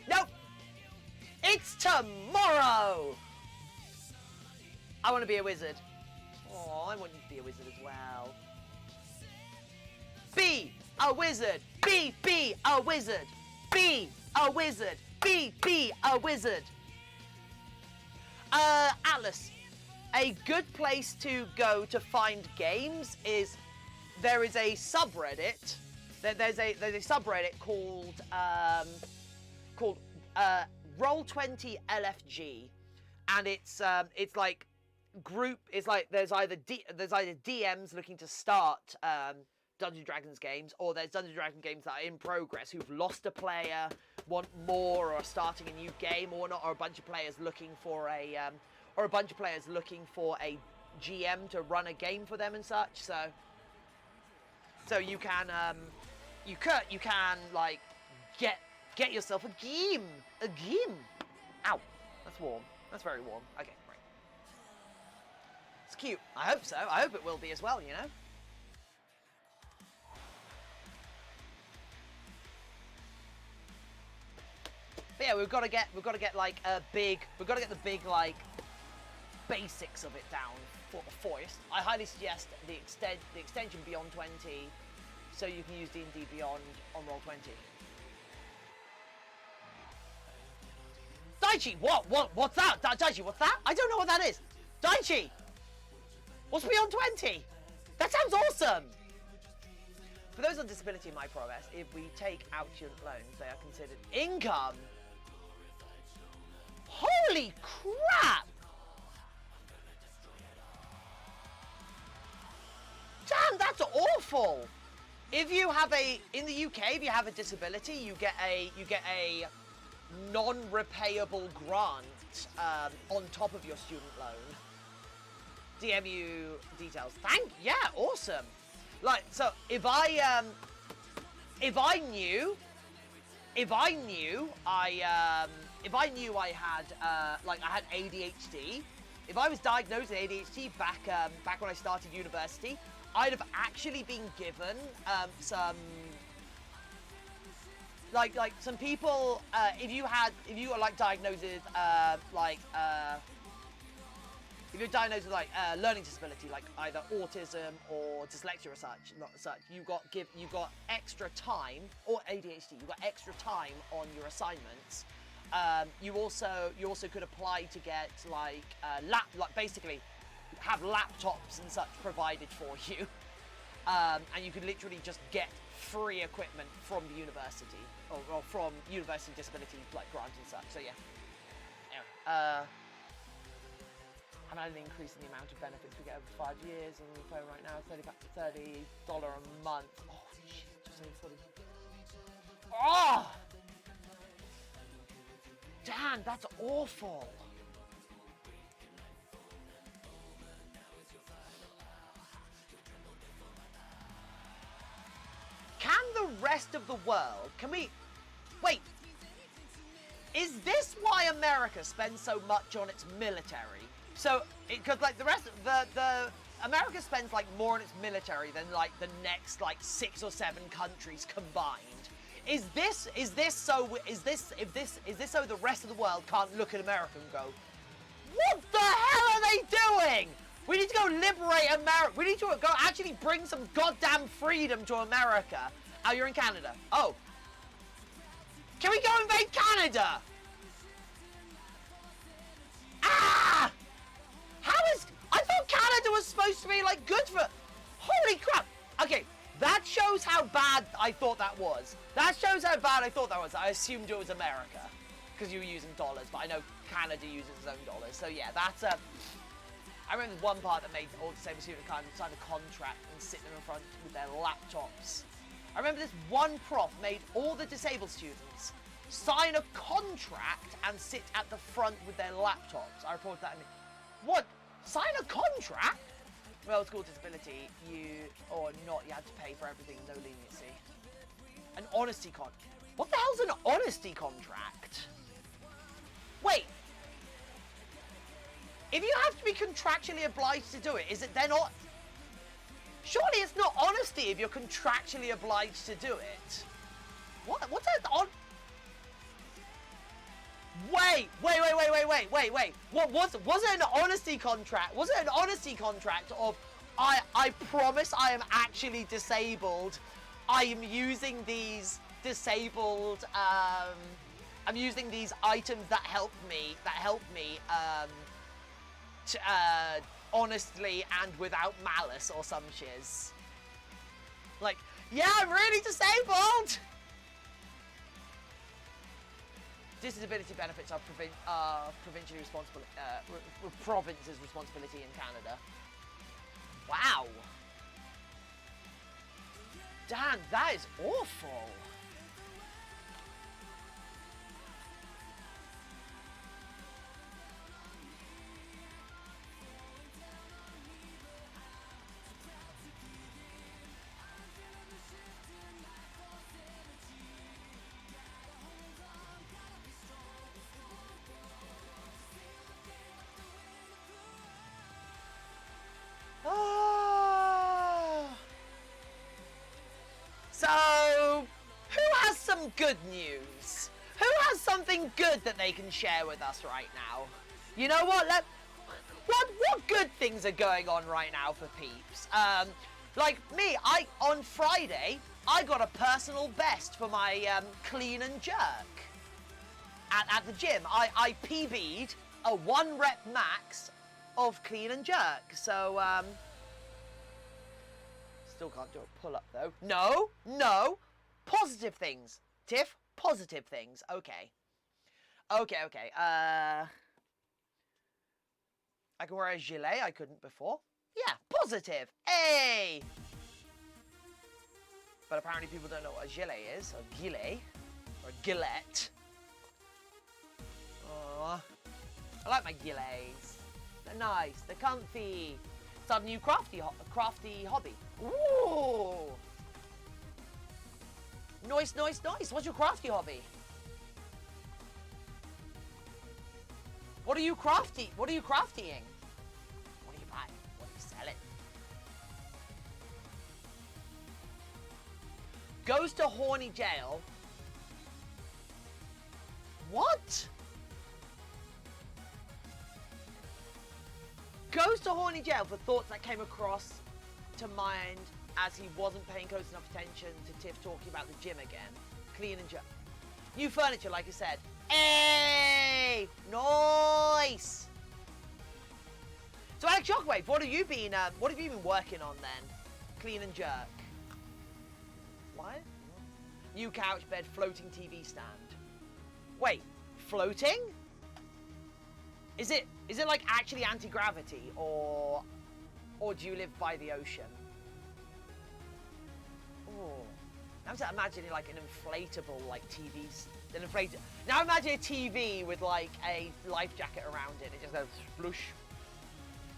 Speaker 1: nope. It's tomorrow. I want to be a wizard. Oh, I want you to be a wizard as well. Be a wizard. Be a wizard. Be a wizard. Be a wizard. Atlas, a good place to go to find games is there is a subreddit. There's a subreddit called Roll20 LFG, and it's like group. It's like there's either DMs looking to start Dungeons & Dragons games, or there's Dungeons & Dragons games that are in progress who've lost a player, want more, or are starting a new game, or not, or a bunch of players looking for a GM to run a game for them and such. So you can like get yourself a game. Ow, that's warm. That's very warm. Okay, right. It's cute. I hope so. I hope it will be as well. You know. But yeah, we've got to get like the big like basics of it down first. I highly suggest the extension Beyond 20, so you can use D&D Beyond on Roll20. Daichi, what's that? Daichi, what's that? I don't know what that is. Daichi, what's Beyond 20? That sounds awesome. For those on disability in my progress, if we take out student loans, they are considered income. Holy crap! Damn, that's awful. If you have in the UK, if you have a disability, you get a non-repayable grant on top of your student loan. DMU details. Yeah, awesome. Like, so if I knew I had ADHD, if I was diagnosed with ADHD back when I started university, I'd have actually been given some some people. If you were like diagnosed with if you're diagnosed with learning disability, like either autism or dyslexia or such, you got extra time, or ADHD, you got extra time on your assignments. You also could apply to get basically have laptops and such provided for you, and you could literally just get free equipment from the university or from university disability grant and such. So yeah. Anyway, I've had an increase in the amount of benefits we get over 5 years, and we're paying right now $30 a month. Oh shit, just over 40. Oh! Dan, that's awful. Can the rest of the world, wait, is this why America spends so much on its military? So, because the rest of the America spends more on its military than the next 6 or 7 countries combined. Is this so the rest of the world can't look at America and go, what the hell are they doing? We need to go liberate America. We need to go actually bring some goddamn freedom to America. Oh, you're in Canada. Oh. Can we go invade Canada? Ah! I thought Canada was supposed to be, like, good for... Holy crap. Okay, that shows how bad I thought that was. That shows how bad I thought that was. I assumed it was America. Because you were using dollars, but I know Canada uses its own dollars. So, yeah, that's... I remember the one part that made all disabled students kind of sign a contract and sit them in front with their laptops. I remember this one prof made all the disabled students sign a contract and sit at the front with their laptops. I reported that. What? Sign a contract? Well, school disability, you had to pay for everything, no leniency. An honesty What the hell's an honesty contract? Wait. If you have to be contractually obliged to do it, is it then not... Surely it's not honesty if you're contractually obliged to do it. What's that on... Wait. What was it an honesty contract? Was it an honesty contract of I promise I am actually disabled. I am using these disabled I'm using these items that help me honestly and without malice or some shiz. Like, yeah, I'm really disabled. Disability benefits are provincially responsible, province's responsibility in Canada. Wow. Damn, that is awful. So, who has some good news? Who has something good that they can share with us right now? You know what? What good things are going on right now for peeps? Like me, on Friday, I got a personal best for my clean and jerk at the gym. I PB'd a 1 rep max of clean and jerk. So, still can't do a pull-up though. No. Positive things. Tiff, positive things. Okay. I can wear a gilet. I couldn't before. Yeah, positive. Hey! But apparently people don't know what a gilet is. A gilet. Or a gillet. Aww. I like my gilets. They're nice. They're comfy. Start a new crafty hobby. Ooh! Nice. What's your crafty hobby? What are you craftying? What are you buying? What are you selling? Goes to horny jail. What? Goes to horny jail for thoughts that came across to mind as he wasn't paying close enough attention to Tiff talking about the gym again. Clean and jerk. New furniture, like I said. Hey! Nice! So Alex Shockwave, what have you been working on then? Clean and jerk. What? New couch bed, floating TV stand. Wait, floating? Is it like actually anti-gravity or do you live by the ocean? Oh, I'm just imagining like an inflatable like TV. Now imagine a TV with like a life jacket around it. It just goes splush.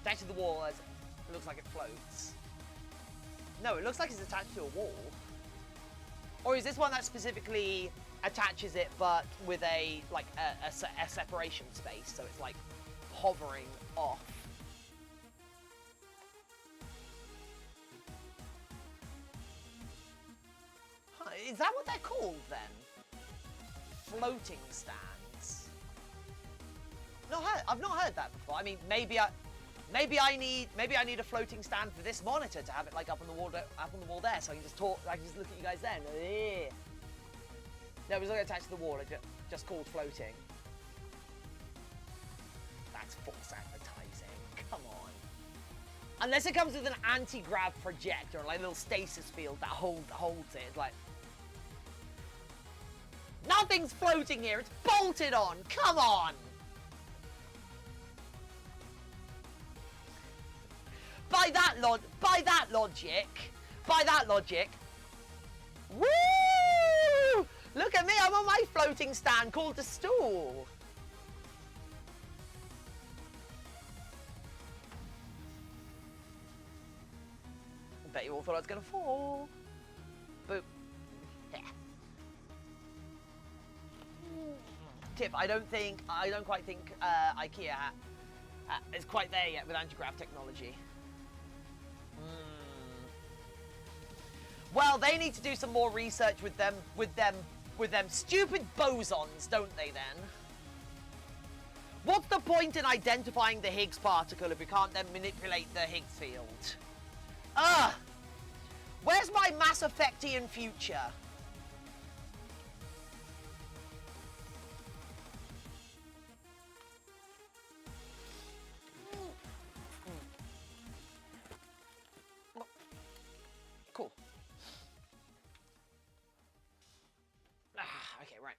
Speaker 1: Attached to the wall as it looks like it floats. No, it looks like it's attached to a wall. Or is this one that specifically attaches it but with a separation space, so it's like hovering off? Huh, is that what they're called then? Floating stands. No, I've not heard that before. I mean, maybe Maybe I need a floating stand for this monitor to have it like up on the wall there, so I can just talk. I can just look at you guys then. No, it was not attached to the wall. It just called floating. That's false advertising. Come on. Unless it comes with an anti-grav projector, like a little stasis field that holds it. It's like nothing's floating here. It's bolted on. Come on. By that logic, woo! Look at me, I'm on my floating stand called the stool. I bet you all thought I was gonna fall. Boop. Yeah. Tip, I don't quite think IKEA is quite there yet with anti-grav technology. Well, they need to do some more research with them stupid bosons, don't they then? What's the point in identifying the Higgs particle if we can't then manipulate the Higgs field? Ugh! Where's my Mass Effectian future? Cool. Okay, right.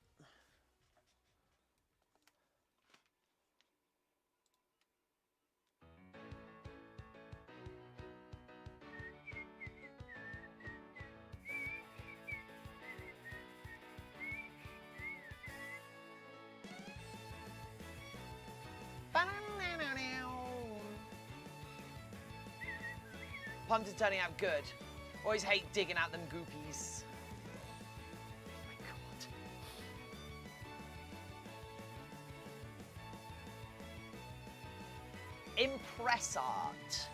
Speaker 1: Pumped is turning out good. Always hate digging out them goopies. Oh my god. Impress art.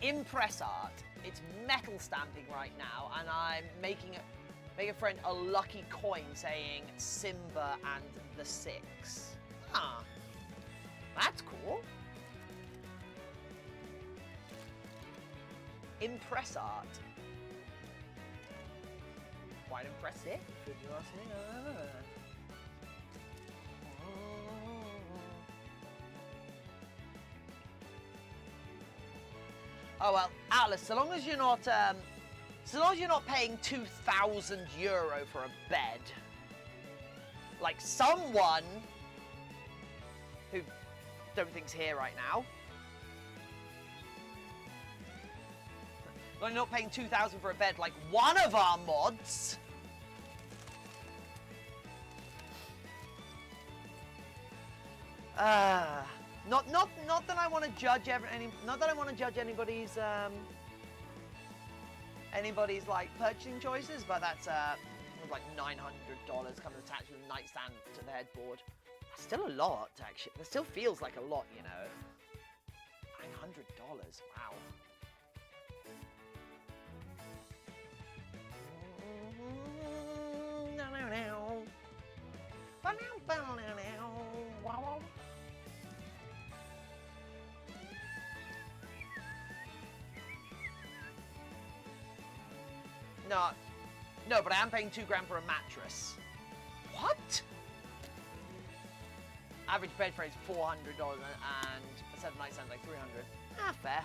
Speaker 1: Impress art. It's metal stamping right now, and I'm making a friend a lucky coin saying Simba and the Six. Huh. That's cool. Impress art. Quite impressive, if you ask me. Oh well, Atlas. So long as you're not paying €2,000 for a bed, like someone who don't think's here right now. You're not paying $2,000 for a bed like one of our mods. Not that I want to judge anybody's like purchasing choices, but that's like $900 coming attached with a nightstand to the headboard. That's still a lot, actually. It still feels like a lot, you know. $900. Wow. No, but I am paying $2,000 for a mattress. What? Average bed frame is $400 and a set of nightstands like $300. Ah, fair.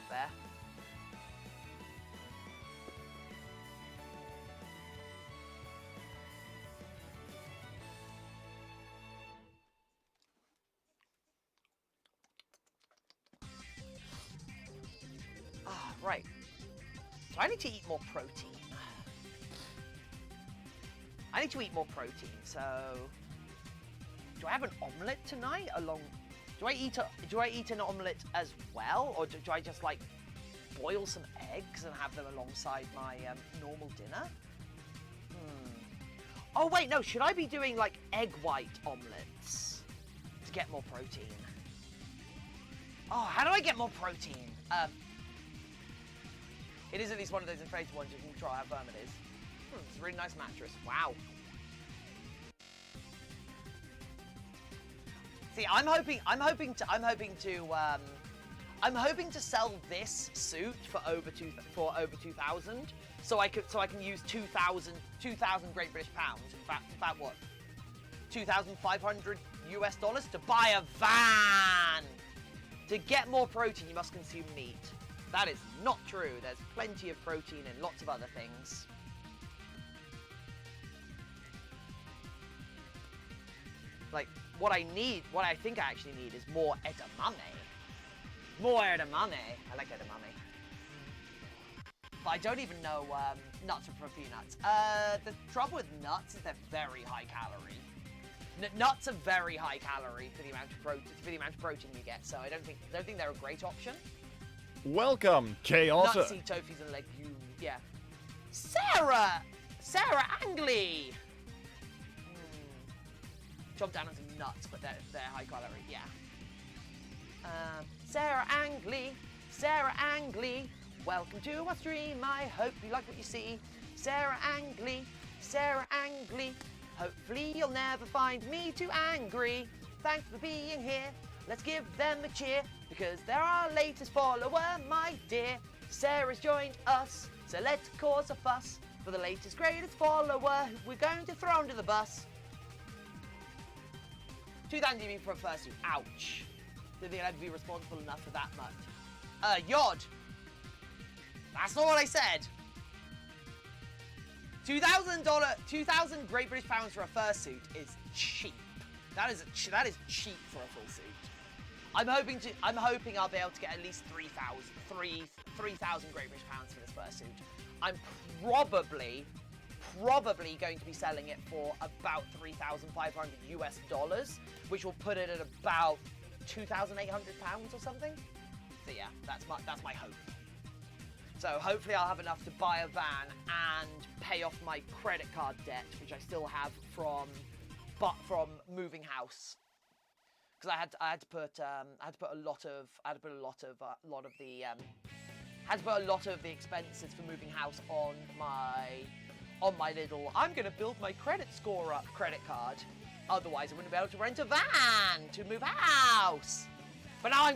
Speaker 1: Right. So I need to eat more protein. So do I have an omelette tonight do I eat an omelette as well, or do I just like boil some eggs and have them alongside my normal dinner? Oh wait, no, should I be doing like egg white omelettes to get more protein? Oh, how do I get more protein? It is at least one of those inflated ones. You can try how firm it is. It's a really nice mattress. Wow. See, I'm hoping to I'm hoping to sell this suit for over 2,000, so I can use 2,000 Great British pounds. In fact, about what? $2,500 US to buy a van. To get more protein, you must consume meat. That is not true. There's plenty of protein in lots of other things. Like, what I think I actually need is more edamame. More edamame. I like edamame. But I don't even know nuts or peanuts. The trouble with nuts is they're very high calorie. Nuts are very high calorie for the amount of protein you get. So I don't think they're a great option.
Speaker 2: Welcome, Chaos.
Speaker 1: Nuts, seed, tofu's, and legumes. Yeah. Sarah Angley. Chomp down on some nuts, but they're high calorie. Yeah. Sarah Angley, welcome to our stream. I hope you like what you see. Sarah Angley, hopefully you'll never find me too angry. Thanks for being here. Let's give them a cheer, because they're our latest follower, my dear. Sarah's joined us, so let's cause a fuss. For the latest, greatest follower, we're going to throw under the bus. 2,000 GB for a fursuit. Ouch. Didn't think I'd be responsible enough for that much. Yod. That's not what I said. $2,000 Great British pounds for a fursuit is cheap. That is cheap for a full suit. I'm hoping I'll be able to get at least 3,000 Great British pounds for this fursuit. I'm probably going to be selling it for about $3,500 US, which will put it at about 2,800 pounds or something. So yeah, that's my hope. So hopefully I'll have enough to buy a van and pay off my credit card debt, which I still have from moving house. Because I had to put a lot of the expenses for moving house on my little, I'm gonna build my credit score up credit card. Otherwise I wouldn't be able to rent a van to move house. But now I'm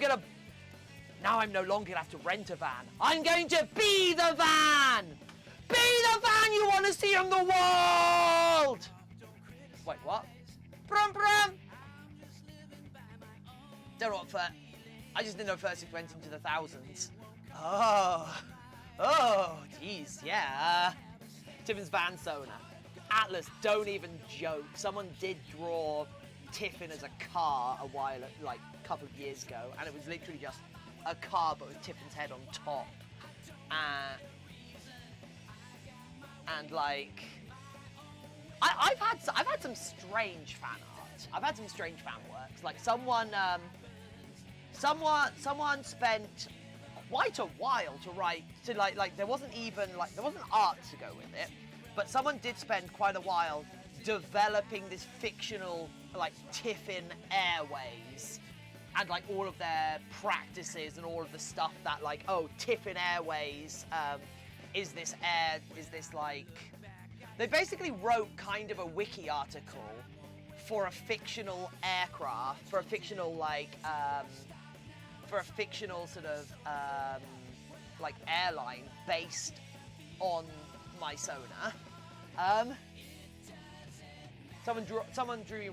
Speaker 1: no longer gonna have to rent a van. I'm going to be the van! Be the van you want to see in the world! Wait, what? Brum brum! Don't know what I just didn't know first it went into the thousands. Oh, jeez, yeah. Tiffin's van Sona. Atlas, don't even joke. Someone did draw Tiffin as a car a couple of years ago, and it was literally just a car but with Tiffin's head on top. And like, I've had some strange fan art. I've had some strange fan works. Like someone spent quite a while to write, there wasn't art to go with it, but someone did spend quite a while developing this fictional Tiffin Airways and all of their practices and all of the stuff that Tiffin Airways they basically wrote kind of a wiki article for a fictional aircraft, for a fictional sort of airline based on my Sona. Someone drew me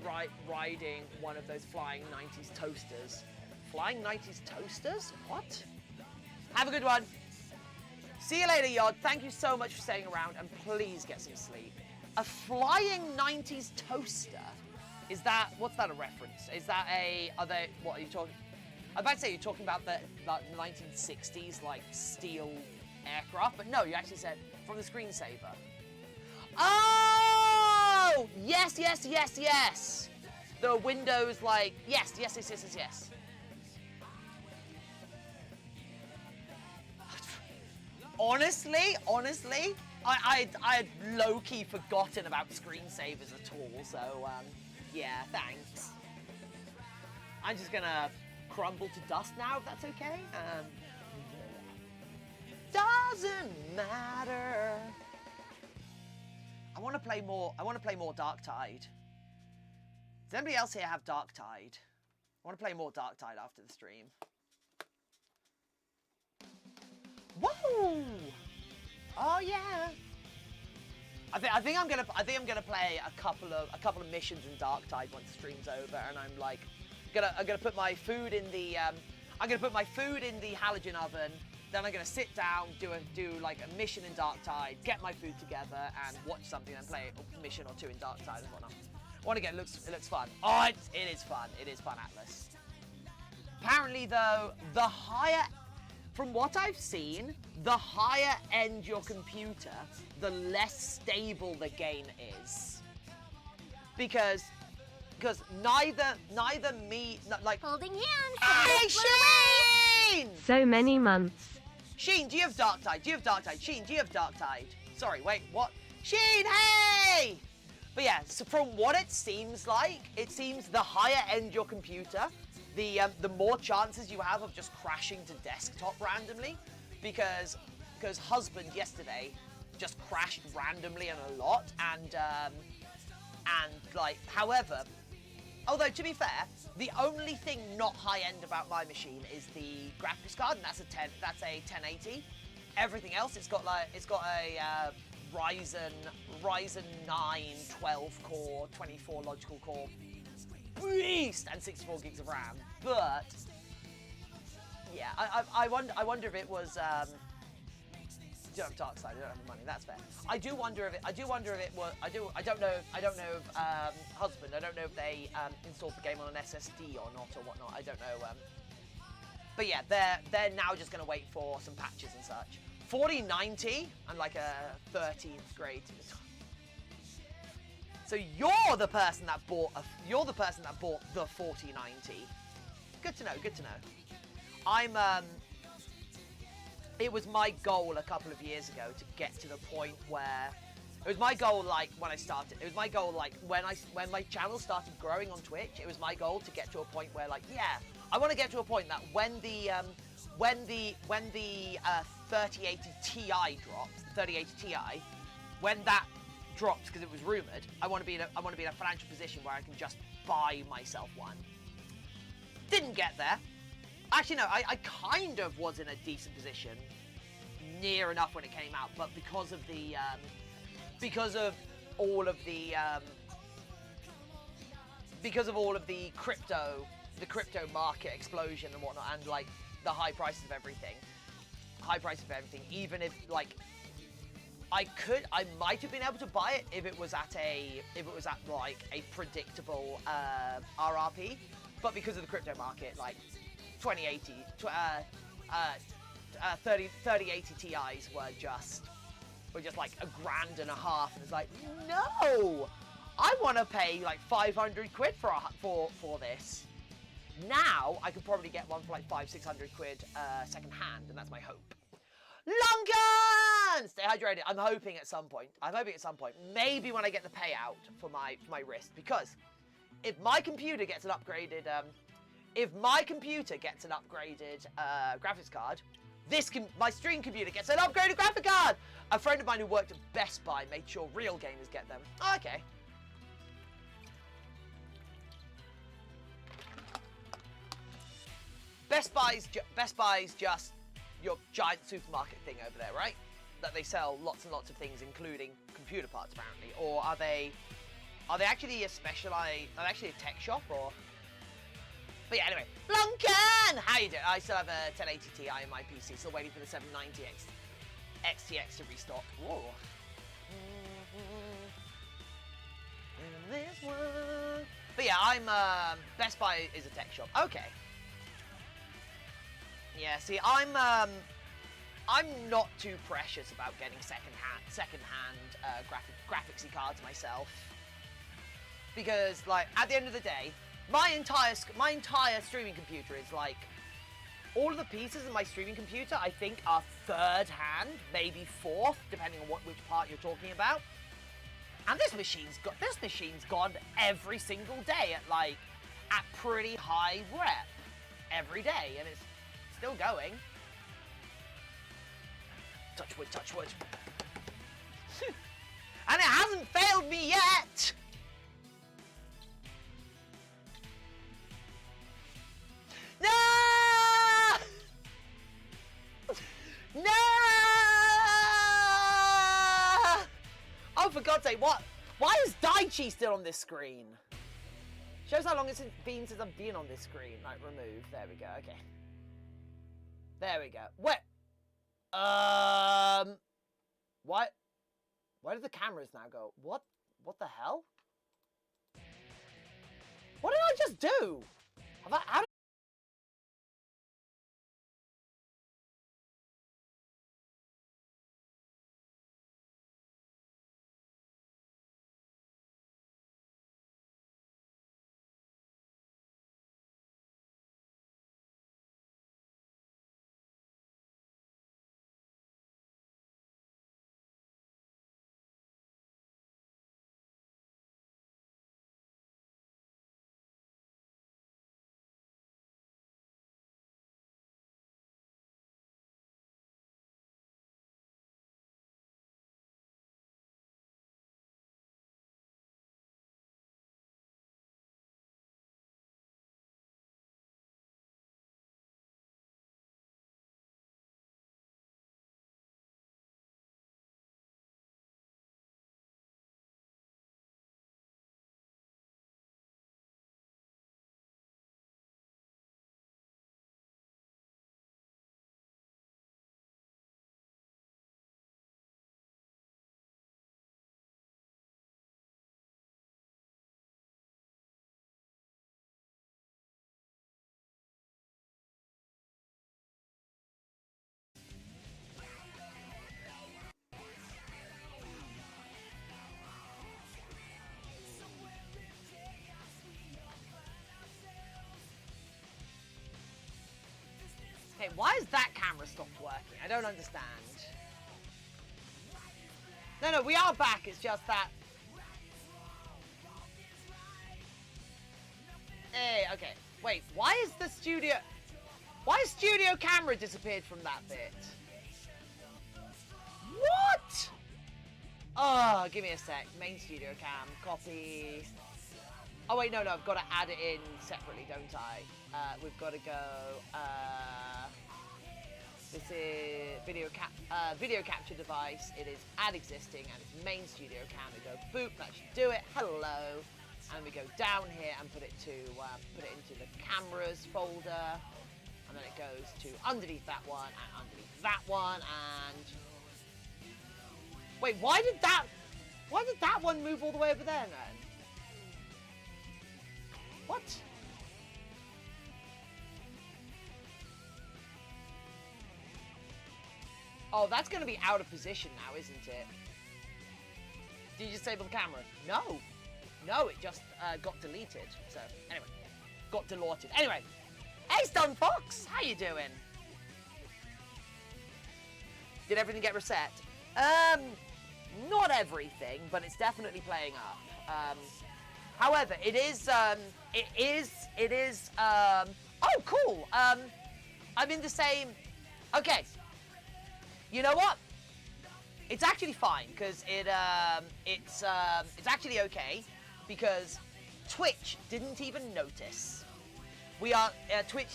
Speaker 1: riding one of those flying 90s toasters. Flying 90s toasters? What? Have a good one. See you later, Yod. Thank you so much for staying around, and please get some sleep. A flying 90s toaster? What's that a reference? What are you talking? I'm about to say you're talking about the 1960s, steel aircraft, but no, you actually said from the screensaver. Oh! Yes. The windows, yes. Honestly, I had low-key forgotten about screensavers at all, so, yeah, thanks. I'm just gonna crumble to dust now, if that's okay. Doesn't matter. I want to play more Darktide. Does anybody else here have Darktide? I want to play more Darktide after the stream. Whoa! Oh yeah. I think I'm gonna play a couple of missions in Darktide once the stream's over, and I'm like, I'm gonna put my food in the halogen oven. Then I'm gonna sit down, do like a mission in Darktide, get my food together, and watch something, and play a mission or two in Darktide and whatnot. Once again, it looks fun. Oh, it is fun. It is fun, Atlas. Apparently, though, from what I've seen, the higher end your computer, the less stable the game is. Because neither me, like...
Speaker 3: Holding hands.
Speaker 1: Hey, Sheen!
Speaker 4: So many months.
Speaker 1: Sheen, do you have Darktide? Sheen, do you have Darktide? Sorry, wait, what? Sheen, hey! But yeah, so from what it seems like, it seems the higher end your computer, the more chances you have of just crashing to desktop randomly, because husband yesterday just crashed randomly and a lot, and like, however, although to be fair, the only thing not high end about my machine is the graphics card, and that's a 1080. Everything else, it's got a Ryzen 9 12 core, 24 logical core beast, and 64 gigs of RAM. But yeah, I wonder if it was. You don't have Darkside, you don't have the money. That's fair. I do wonder if it was. I don't know if husband. I don't know if they installed the game on an SSD or not or whatnot. I don't know. But yeah, they're now just going to wait for some patches and such. 4090 and like a 13th grade. So you're the person that bought the 4090. Good to know. Good to know. It was my goal a couple of years ago to get to the point where it was my goal, like when I started. It was my goal, like when my channel started growing on Twitch. It was my goal to get to a point where, like, yeah, I want to get to a point that when the 3080 Ti drops, 3080 Ti, when that drops because it was rumored, I want to be in a financial position where I can just buy myself one. Didn't get there. Actually, no, I kind of was in a decent position, near enough when it came out, but because of all of the crypto market explosion and whatnot, and like the high prices of everything, even if like I might have been able to buy it if it was at like a predictable RRP, but because of the crypto market, like 3080 Ti's were just like $1,500, and it's like, no, I want to pay like 500 quid for this. Now I could probably get one for like 500-600 quid second hand, and that's my hope. Lunken! Stay hydrated. I'm hoping at some point. Maybe when I get the payout for my wrist, because if my computer gets an upgraded graphics card, my stream computer gets an upgraded graphic card. A friend of mine who worked at Best Buy made sure real gamers get them. Oh, okay. Best Buy's just your giant supermarket thing over there, right? That they sell lots and lots of things, including computer parts, apparently. Or are they actually a tech shop, or? But yeah, anyway, Lunken! How you doing? I still have a 1080 Ti in my PC, still waiting for the 790 XTX to restock. Whoa. In this one. But yeah, Best Buy is a tech shop. Okay. Yeah, see, I'm not too precious about getting second-hand graphicsy cards myself, because like at the end of the day, my entire streaming computer is like, all of the pieces in my streaming computer I think are third-hand, maybe fourth, depending on which part you're talking about. And this machine's gone every single day at pretty high rep every day, and it's still going. Touch wood, touch wood. And it hasn't failed me yet! No! No! God's sake, what? Why is Daichi still on this screen? Shows how long it's been since I've been on this screen. Like, remove. There we go. Okay. There we go. What? What? Where did the cameras now go? What? What the hell? What did I just do? How did... Okay, why has that camera stopped working? I don't understand. No, we are back. It's just that... Hey, okay. Wait, why is the studio... Why has studio camera disappeared from that bit? What? Oh, give me a sec. Main studio cam. Copy. Oh, wait, no, I've got to add it in separately, don't I? We've got to go... This is video capture device. It is add existing and it's main studio cam. We go boop, that should do it. Hello, and we go down here and put it into the cameras folder, and then it goes to underneath that one and underneath that one. And wait, why did that one move all the way over there then? What? Oh, that's going to be out of position now, isn't it? Did you disable the camera? No. No, it just got deleted. So, anyway. Got deleted. Anyway. Hey, Stun Fox! How you doing? Did everything get reset? Not everything, but it's definitely playing up. However, it is, oh, cool! I'm in the same... Okay. You know what? It's actually fine because it's actually okay because Twitch didn't even notice. We are Twitch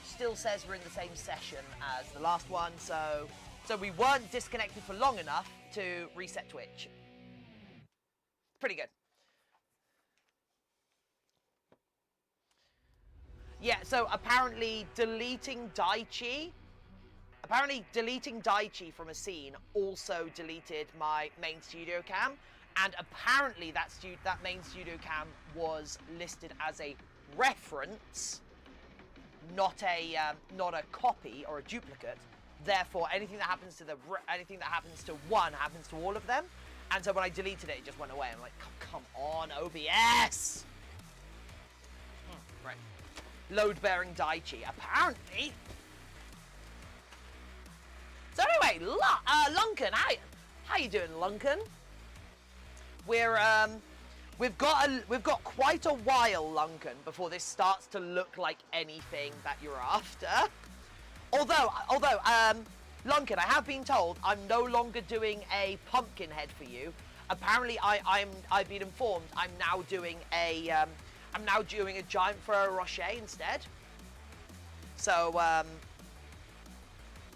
Speaker 1: still says we're in the same session as the last one, so we weren't disconnected for long enough to reset Twitch. Pretty good. Yeah, so apparently deleting Daichi from a scene also deleted my main studio cam, and apparently that main studio cam was listed as a reference, not a copy or a duplicate. Therefore, anything that happens to one happens to all of them. And so when I deleted it, it just went away. I'm like, come on, OBS. Right. Load-bearing Daichi. Apparently. So anyway, Lunken, how you doing, Lunken? We've got quite a while, Lunken, before this starts to look like anything that you're after. Although, Lunken, I have been told I'm no longer doing a pumpkin head for you. Apparently, I've been informed I'm now doing a giant Ferrero Rocher instead. So